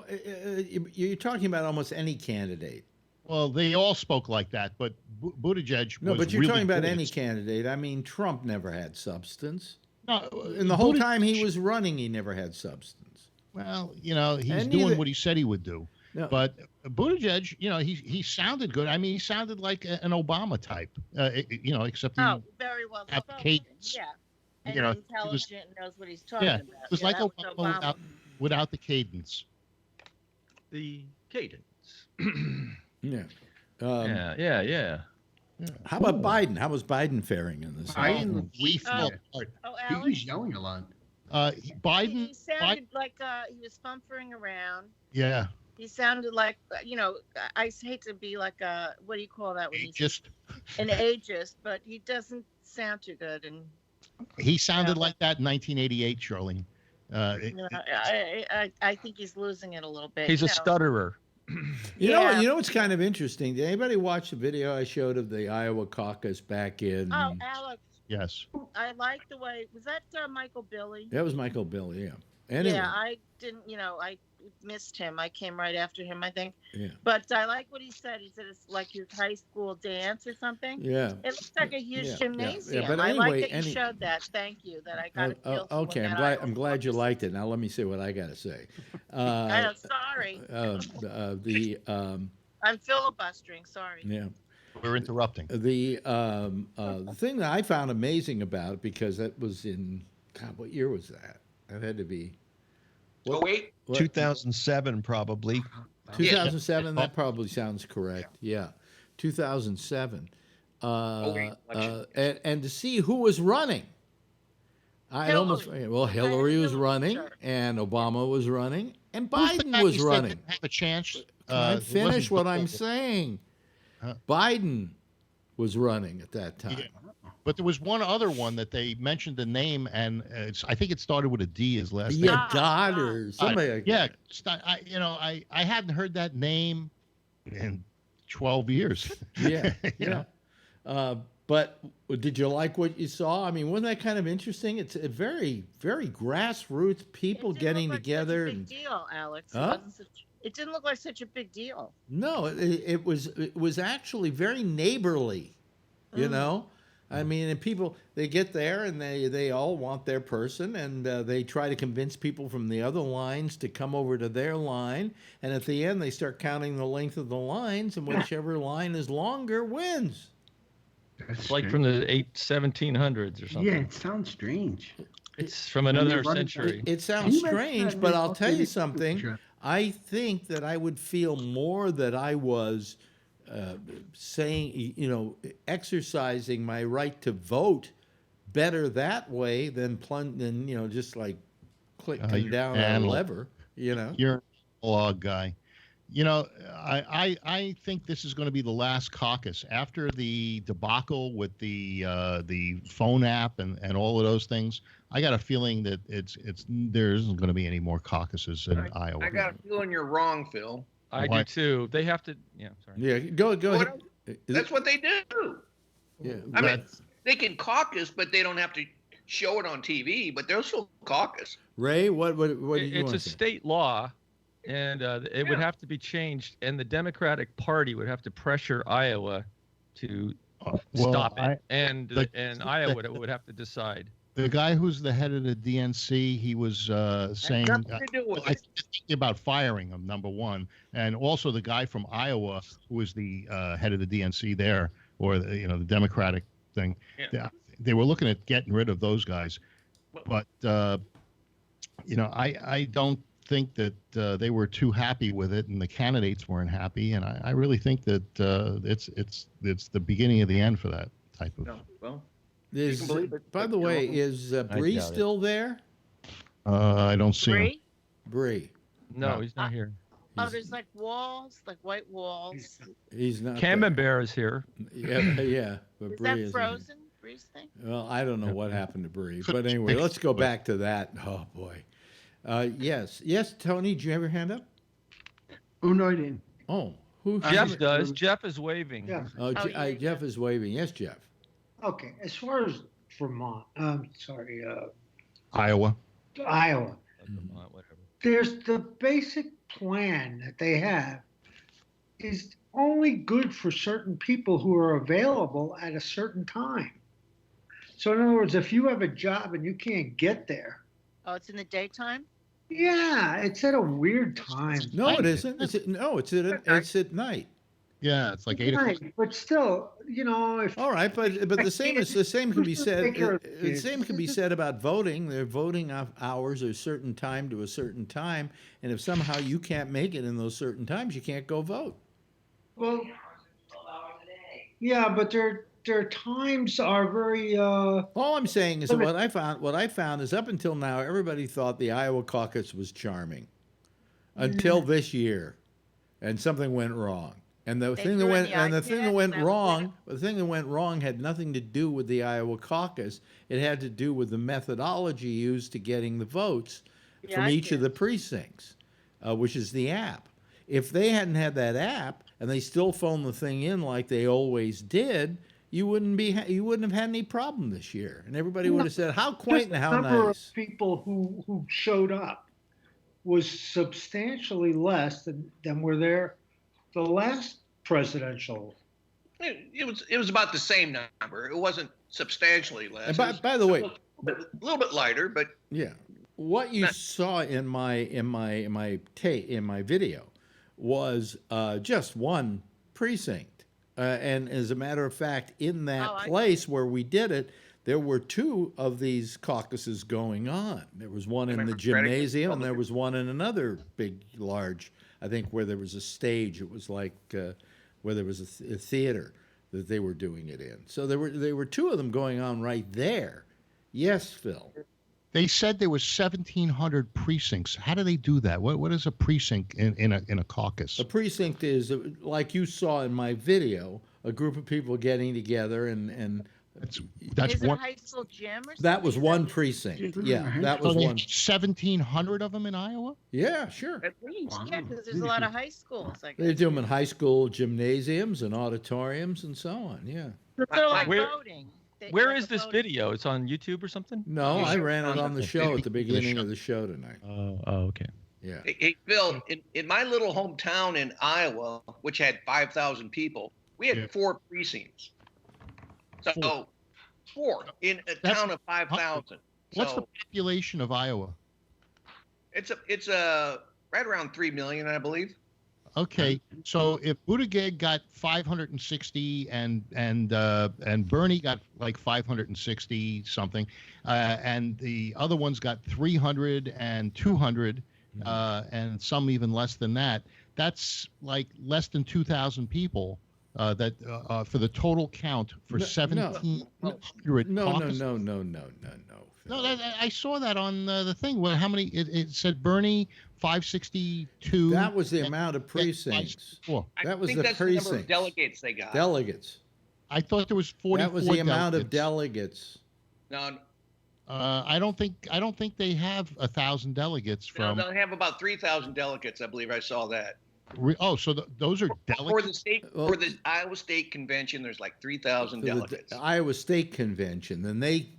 you're talking about almost any candidate. Well, they all spoke like that, but Buttigieg. No, was but you're really talking about good. any candidate. I mean, Trump never had substance. No, and the whole Buttigieg- time he was running, he never had substance. Well, he's And doing neither- what he said he would do. No. But Buttigieg, he sounded good. I mean, he sounded like an Obama type. Except he very well had spoken. cadence. Yeah, and You know, he was- intelligent, knows what he's talking Yeah, about. it was like that Obama, was without the cadence. The cadence. Yeah. Yeah. How about Biden? How was Biden faring in this? We fell apart. He was yelling a lot. Biden. He sounded like he was fumfering around. Yeah. He sounded like, I hate to be like a, what do you call that? When Ageist. An ageist, but he doesn't sound too good. And He sounded like that in 1988, Charlene. I think he's losing it a little bit. He's a stutterer. You know what's kind of interesting? Did anybody watch the video I showed of the Iowa caucus back in? Oh, Alex, Yes. I like the way, was that Michael Billy? That was Michael Billy, yeah. Anyway, Yeah, I didn't, I missed him. I came right after him, I think. yeah. But I like what he said. He said it's like his high school dance or something. Yeah. It looks like a huge Yeah, gymnasium. yeah, but I anyway, like that you showed that. Thank you. That I got a feel for okay, what I'm that glad. Iowa I'm glad you liked it. Now let me say what I got to say. I know, sorry. I'm filibustering. Sorry. Yeah. We're interrupting. The thing that I found amazing about it, because that was in, God, what year was that? That had to be. Oh, wait. 2007, probably. 2007. That probably sounds correct. Yeah, 2007. And to see who was running, Hillary was running, and Obama was running, and Biden was running. Have a chance. Can I finish what I'm saying? Biden was running at that time. Yeah. But there was one other one that they mentioned the name, and I think it started with a D. His last name. Yeah, Dodd or somebody like that. I hadn't heard that name in 12 years. Yeah, yeah. But did you like what you saw? I mean, wasn't that kind of interesting? It's a very, very grassroots people getting together. Big deal, Alex. Huh? It didn't look like such a big deal. No, it was actually very neighborly, you know. I mean, and people, they get there and they all want their person, and they try to convince people from the other lines to come over to their line, and at the end they start counting the length of the lines, and whichever line is longer wins. It's like from the 1700s or something. Yeah, it sounds strange. It's from another century. It sounds strange, but I'll tell you something. I think that I would feel more that I was exercising my right to vote better that way than just like clicking down on a lever. You're a log guy. I think this is going to be the last caucus after the debacle with the phone app and all of those things. I got a feeling that there isn't going to be any more caucuses in Iowa. I got a feeling you're wrong, Phil. I do too. They have to. Yeah, sorry. Yeah, go ahead. That's what they do. Yeah, I mean, they can caucus, but they don't have to show it on TV. But they'll still caucus. Ray, what do you It's want a to say? state law, and it would have to be changed, and the Democratic Party would have to pressure Iowa to stop it, and Iowa would have to decide. The guy who's the head of the DNC, he was saying thinking about firing him, number one, and also the guy from Iowa who was the head of the DNC there, or the Democratic thing. Yeah. They were looking at getting rid of those guys, but I don't think that they were too happy with it, and the candidates weren't happy, and I really think that it's the beginning of the end for that type of. No, well. By the way, is Bree doubt it. still there? I don't see him. Bree. No, he's not here. There's like walls, like white walls. He's not. Camembert is here. Yeah. But Is Bree that isn't. frozen? Bree's thing? Well, I don't know what happened to Bree, but anyway, let's go back to that. Oh boy. Yes, Tony, did you have your hand up? Oh no, I didn't. Oh, who? Jeff does. Jeff is waving. Yeah. Jeff is waving. Yes, Jeff. Okay, as far as Vermont, Iowa. Iowa, Vermont, whatever. there's the basic plan that they have is only good for certain people who are available at a certain time. So in other words, if you have a job and you can't get there, Oh, it's in the daytime? yeah, it's at a weird time. No, it isn't. It's at night. Yeah, it's like 8 o'clock. Right, but still, if All right, but the same can be said. Take care of the The kids. same can be said about voting. Their voting hours are a certain time to a certain time, and if somehow you can't make it in those certain times, you can't go vote. Well, yeah, but their times are very. All I'm saying is that what I found is up until now, everybody thought the Iowa caucus was charming, until this year, and something went wrong. And the thing that went wrong had nothing to do with the Iowa caucus. It had to do with the methodology used to getting the votes from each of the precincts, which is the app. If they hadn't had that app and they still phoned the thing in like they always did, you wouldn't have had any problem this year, and everybody would have said, "How quaint and how The number nice." of people who showed up was substantially less than were there the last presidential. It was about the same number. It wasn't substantially less. And by the way, a little bit lighter, but yeah, what you saw in my video was just one precinct, and as a matter of fact, in that place where we did it, there were two of these caucuses going on. There was one in the gymnasium, and there was one in another big, large. I think where there was a stage. It was like where there was a theater that they were doing it in. So there were two of them going on right there. Yes, Phil. They said there was 1,700 precincts. How do they do that? What is a precinct in a caucus? A precinct is, like you saw in my video, a group of people getting together and that's Is it a high school gym or something? that was one precinct. Yeah, that was one. 1,700 of them in Iowa? Yeah, sure. At least, yeah, because there's a lot of high schools. I guess. They do them in high school gymnasiums and auditoriums and so on. Yeah. But they're like Where- voting. Where is this video? It's on YouTube or something? No, I ran it on the show at the beginning of the show tonight. Oh, okay. Yeah. Hey, Phil, in my little hometown in Iowa, which had 5,000 people, we had 4 precincts. So 4 in a town of 5,000. What's the population of Iowa? It's right around 3 million, I believe. Okay, so if Buttigieg got 560 and Bernie got like 560 something, and the other ones got 300 and 200, and some even less than that, that's like less than 2,000 people. That for the total count for 1,700. No, I saw that on the thing. Well, how many? It said Bernie 562. That was the amount of precincts. That was the that's the number of delegates they got. Delegates. I thought there was 44. That was the amount of delegates. No. I don't think they have 1,000 delegates from. No, they have about 3,000 delegates. I believe I saw that. So those are delegates for the Iowa State Convention. There's like 3,000 delegates. The Iowa State Convention. Then they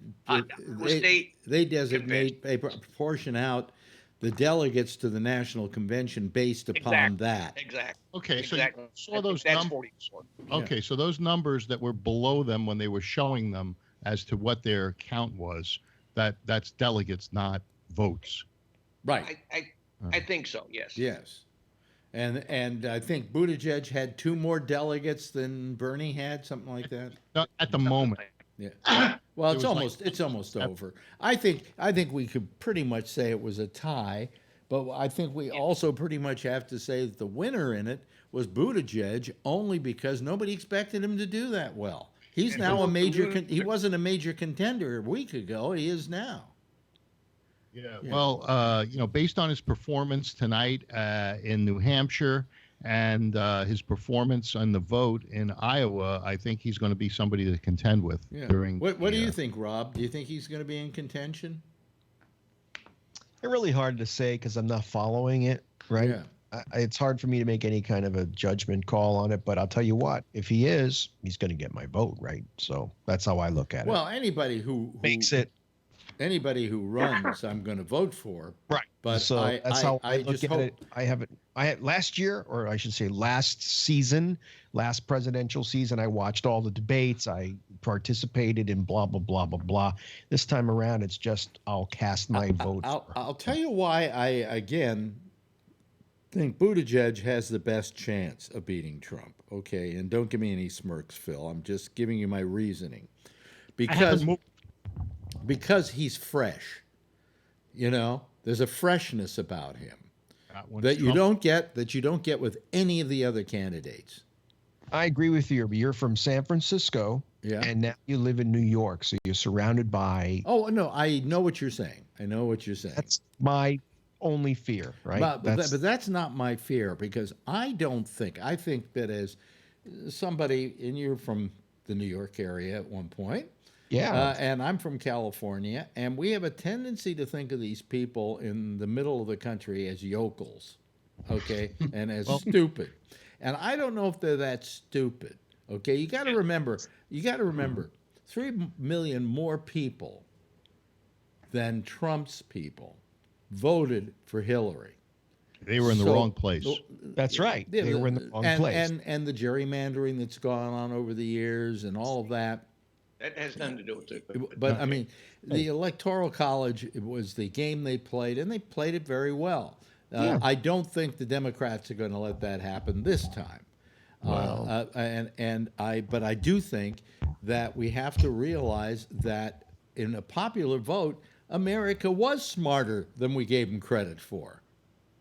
designate, they proportion out the delegates to the national convention based upon that. Exactly. Okay, so exactly. you saw those that's numbers. 44. Okay, so those numbers that were below them when they were showing them as to what their count was, that's delegates, not votes. Right. I think so. Yes. Yes. And I think Buttigieg had 2 more delegates than Bernie had, something like that. No, at the moment. Yeah. Well, it's almost over. I think we could pretty much say it was a tie, but I think we also pretty much have to say that the winner in it was Buttigieg, only because nobody expected him to do that well. He's now a major. He wasn't a major contender a week ago. He is now. Yeah. Well, based on his performance tonight in New Hampshire and his performance on the vote in Iowa, I think he's going to be somebody to contend with Yeah. during. What do you think, Rob? Do you think he's going to be in contention? It's really hard to say because I'm not following it, right? Yeah. It's hard for me to make any kind of a judgment call on it, but I'll tell you what, if he is, he's going to get my vote, right? So that's how I look at it. Well, anybody who makes it. Anybody who runs, I'm going to vote for. Right. But so that's how I look just at hope, it. I had last year, or I should say last season, last presidential season, I watched all the debates. I participated in blah, blah, blah, blah, blah. This time around, it's just I'll cast my vote. I'll tell you why I, again, think Buttigieg has the best chance of beating Trump. Okay, and don't give me any smirks, Phil. I'm just giving you my reasoning. Because he's fresh. You know, there's a freshness about him that you don't get with any of the other candidates. I agree with you. You're from San Francisco, and now you live in New York, so you're surrounded by. Oh no, I know what you're saying. I know what you're saying. That's my only fear, right? But that's not my fear, because I think that as somebody, and you're from the New York area at one point. Yeah. And I'm from California, and we have a tendency to think of these people in the middle of the country as yokels, okay, and as stupid. And I don't know if they're that stupid, okay? You got to remember, 3 million more people than Trump's people voted for Hillary. They were in the wrong place. That's right. They were in the wrong place. And the gerrymandering that's gone on over the years and all of that. That has nothing to do with it. But I mean, the Electoral College, it was the game they played, and they played it very well. I don't think the Democrats are going to let that happen this time. Wow. But I do think that we have to realize that in a popular vote, America was smarter than we gave them credit for.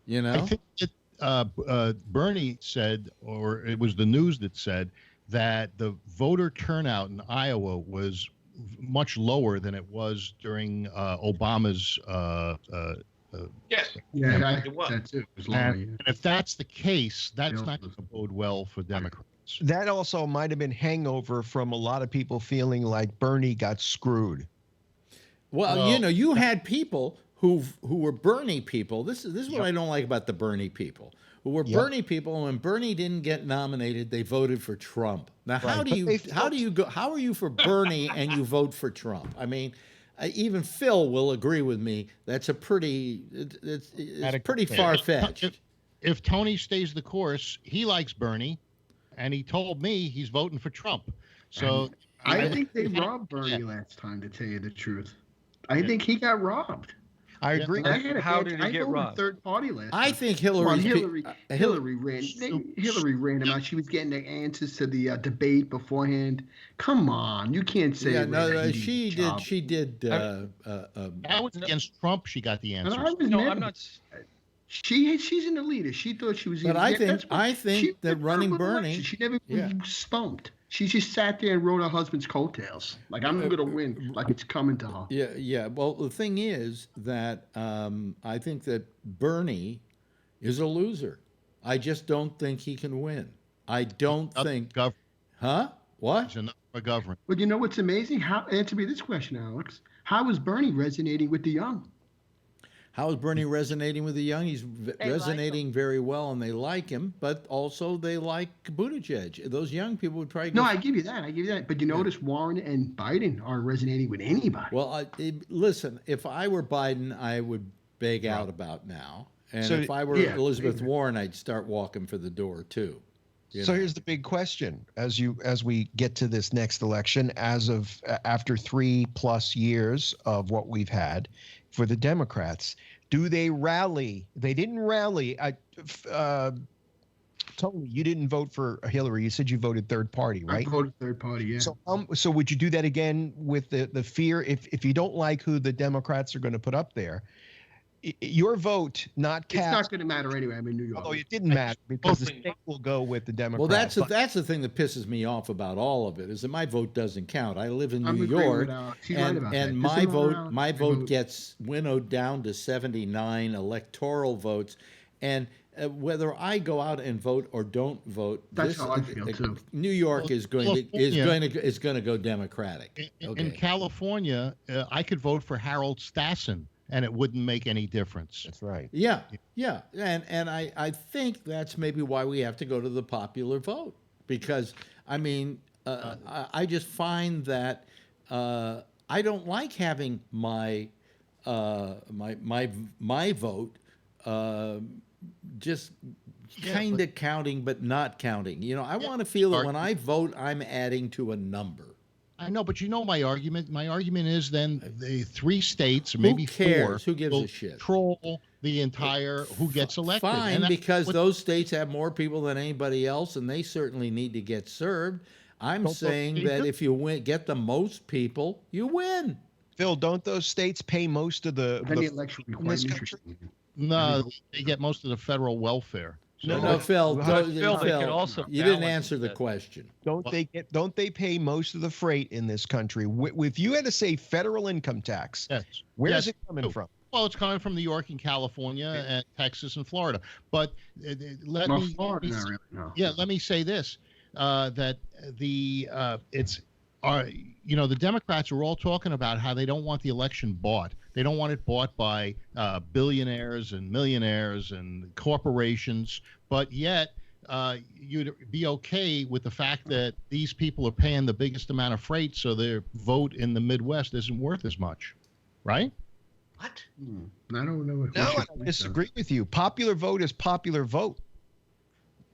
You know, I think that Bernie said, or it was the news that said, that the voter turnout in Iowa was much lower than it was during Obama's. Yes. Yeah, it was. That's it. It was And if that's the case, that's not going to bode well for Democrats. That also might have been hangover from a lot of people feeling like Bernie got screwed. Well, you know, you had people who were Bernie people. This is what I don't like about the Bernie people. Who were Bernie people, and when Bernie didn't get nominated, they voted for Trump. Now, how are you for Bernie and you vote for Trump? I mean, even Phil will agree with me. That's a pretty far-fetched. If Tony stays the course, he likes Bernie, and he told me he's voting for Trump. So I think they robbed Bernie last time, to tell you the truth. I think he got robbed. I agree. How did he get robbed? Third party last. I think Hillary ran him out. She was getting the answers to the debate beforehand. Come on, you can't say. Yeah, no, she did. She did. That was against Trump. She got the answers. I'm not. She's in the leader. She thought she was. But I think that running Bernie. She never stumped. She just sat there and rode her husband's coattails. Like, I'm going to win. Like, it's coming to her. Yeah. Well, the thing is that I think that Bernie is a loser. I just don't think he can win. I don't think. Huh? What? He's enough for government. But you know what's amazing? Answer me this question, Alex. How is Bernie resonating with the young? How is Bernie resonating with the young? He's resonating very well, and they like him, but also they like Buttigieg. Those young people would probably go. No, I give you that. But you notice Warren and Biden aren't resonating with anybody. Well, listen, if I were Biden, I would beg out about now. And if I were Elizabeth Warren, I'd start walking for the door, too. So here's the big question: as we get to this next election, after 3+ years of what we've had for the Democrats, do they rally? They didn't rally. Tony, you didn't vote for Hillary. You said you voted third party, right? I voted third party, yeah. So would you do that again with the fear if you don't like who the Democrats are going to put up there? Your vote not cast. It's not going to matter anyway. I'm in New York. Although it didn't matter because the state will go with the Democrats. Well, that's the thing that pisses me off about all of it, is that my vote doesn't count. I live in New York, and my vote gets winnowed down to 79 electoral votes, And whether I go out and vote or don't vote, That's how I feel, too. New York is going to go Democratic. In California, I could vote for Harold Stassen, and it wouldn't make any difference. That's right. Yeah, and I think that's maybe why we have to go to the popular vote, because I mean I just find that I don't like having my vote just kind of counting but not counting. You know, I want to feel that when I vote, I'm adding to a number. I know, but you know my argument. My argument is then the 3 states, or Who maybe cares? 4, Who gives will a shit? control the entire who gets elected. Fine, And that's because what- those states have more people than anybody else, and they certainly need to get served. I'm Don't saying those that states- if you get the most people, you win. Phil, don't those states pay most of the Then the election in requires this interest. country? No, they get most of the federal welfare. No, Phil, Phil, they can also you didn't balance answer the that. question. Don't they pay most of the freight in this country? If you had to say federal income tax, Yes. where's Yes. it coming from? Well, it's coming from New York and California and Texas and Florida. But let Well, me, Florida, not really, no. yeah, let me say this: that the Democrats are all talking about how they don't want the election bought. They don't want it bought by billionaires and millionaires and corporations. But yet, you'd be okay with the fact that these people are paying the biggest amount of freight, so their vote in the Midwest isn't worth as much, right? What? I don't know. No, I disagree with you. Popular vote is popular vote.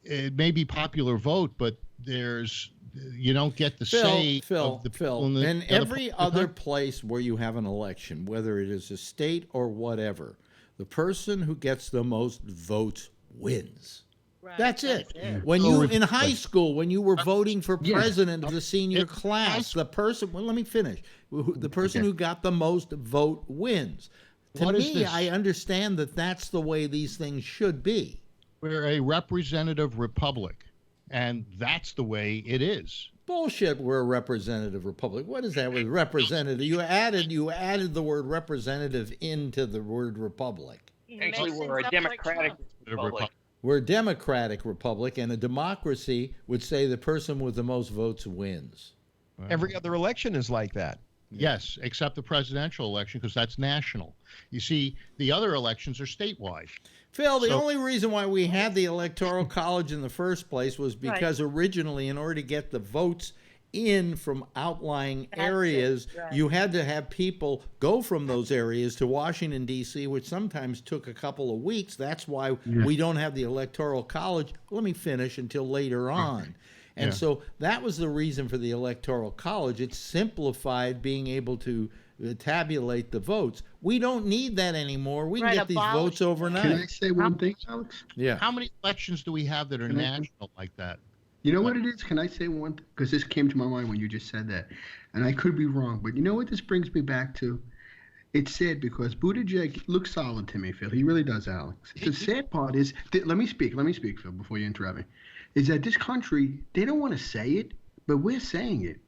It may be popular vote, but you don't get the say of the people in every other place where you have an election, whether it is a state or whatever, the person who gets the most votes wins. Right, That's it. When You in high school, when you were voting for president of the senior class, the person. Well, let me finish. The person who got the most vote wins. To What is me, this? I understand that that's the way these things should be. We're a representative republic, and that's the way it is. Bullshit. We're a representative republic. What is that with representative? You added the word representative into the word republic. Actually, we're a democratic republic. We're a democratic republic, and a democracy would say the person with the most votes wins. Every other election is like that. Yes, except the presidential election, because that's national. You see, the other elections are statewide. Phil, the only reason why we had the Electoral College in the first place was because originally, in order to get the votes in from outlying areas, you had to have people go from those areas to Washington, D.C., which sometimes took a couple of weeks. That's why we don't have the Electoral College. Let me finish until later on. And so that was the reason for the Electoral College. It simplified being able to tabulate the votes. We don't need that anymore. We can get these votes overnight. Can I say one thing, Alex? Yeah. How many elections do we have that are national like that? You know what it is? Can I say one thing? Because this came to my mind when you just said that. And I could be wrong, but you know what this brings me back to? It's sad because Buttigieg looks solid to me, Phil. He really does, Alex. The sad part is, let me speak, Phil, before you interrupt me, is that this country, they don't want to say it, but we're saying it.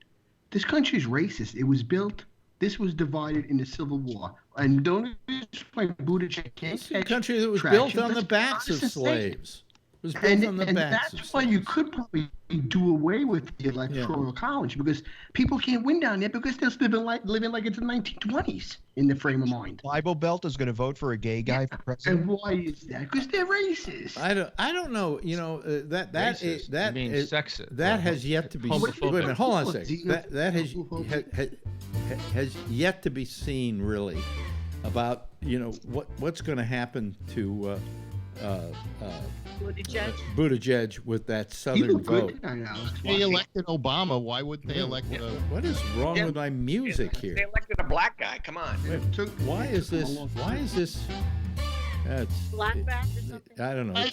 This country's racist. It was built, this was divided in the Civil War. And don't explain Buttigieg can't It's a country that was built on the backs of slaves. It was built on the backs of that's why you could probably do away with the Electoral College, because people can't win down there because they're living like it's the 1920s in the frame of mind. Bible Belt is going to vote for a gay guy for president. And why is that? Because they're racist. I don't know. You know that Racist. that You mean is sexist. that has yet to be. Wait a minute, hold on a second. That has yet to be seen really about what's going to happen to Buttigieg with that Southern vote. They elected Obama. Why wouldn't they elect? What is wrong with my music here? They elected a black guy. Come on. Why is this? That's Blackback or something? I don't know.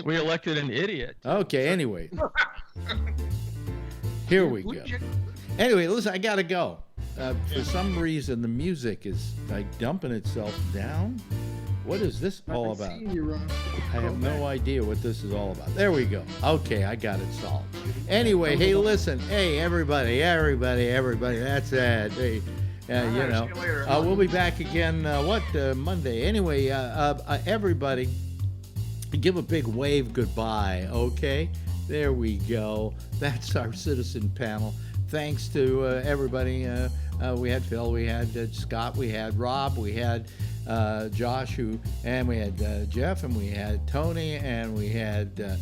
We elected an idiot. Okay. Anyway, here we go. Anyway, listen. I gotta go. For some reason, the music is like dumping itself down. What is this all about? I have no idea what this is all about. There we go. Okay, I got it solved. Anyway, hey, listen. Hey, everybody. That's it. Hey, we'll be back again, Monday. Anyway, everybody, give a big wave goodbye, okay? There we go. That's our citizen panel. Thanks to everybody. We had Phil, we had Scott, we had Rob, we had Josh, and we had Jeff, and we had Tony, and we had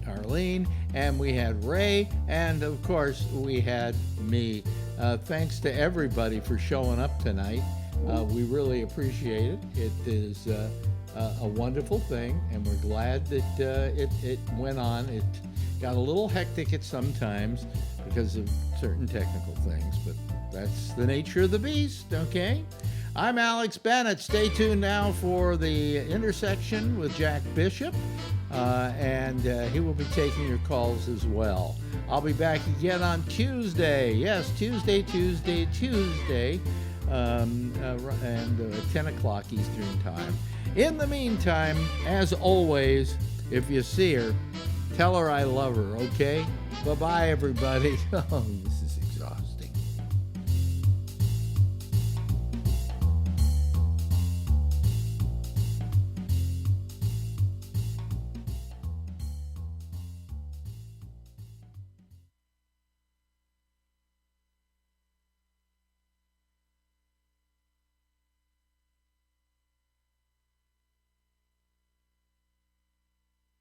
Arlene, and we had Ray, and of course we had me. Thanks to everybody for showing up tonight. We really appreciate it. It is a wonderful thing, and we're glad that it went on. It got a little hectic at some times because of certain technical things, but that's the nature of the beast, okay? I'm Alex Bennett. Stay tuned now for the intersection with Jack Bishop, and he will be taking your calls as well. I'll be back again on Tuesday. Yes, Tuesday, and 10 o'clock Eastern Time. In the meantime, as always, if you see her, tell her I love her, okay? Bye-bye, everybody.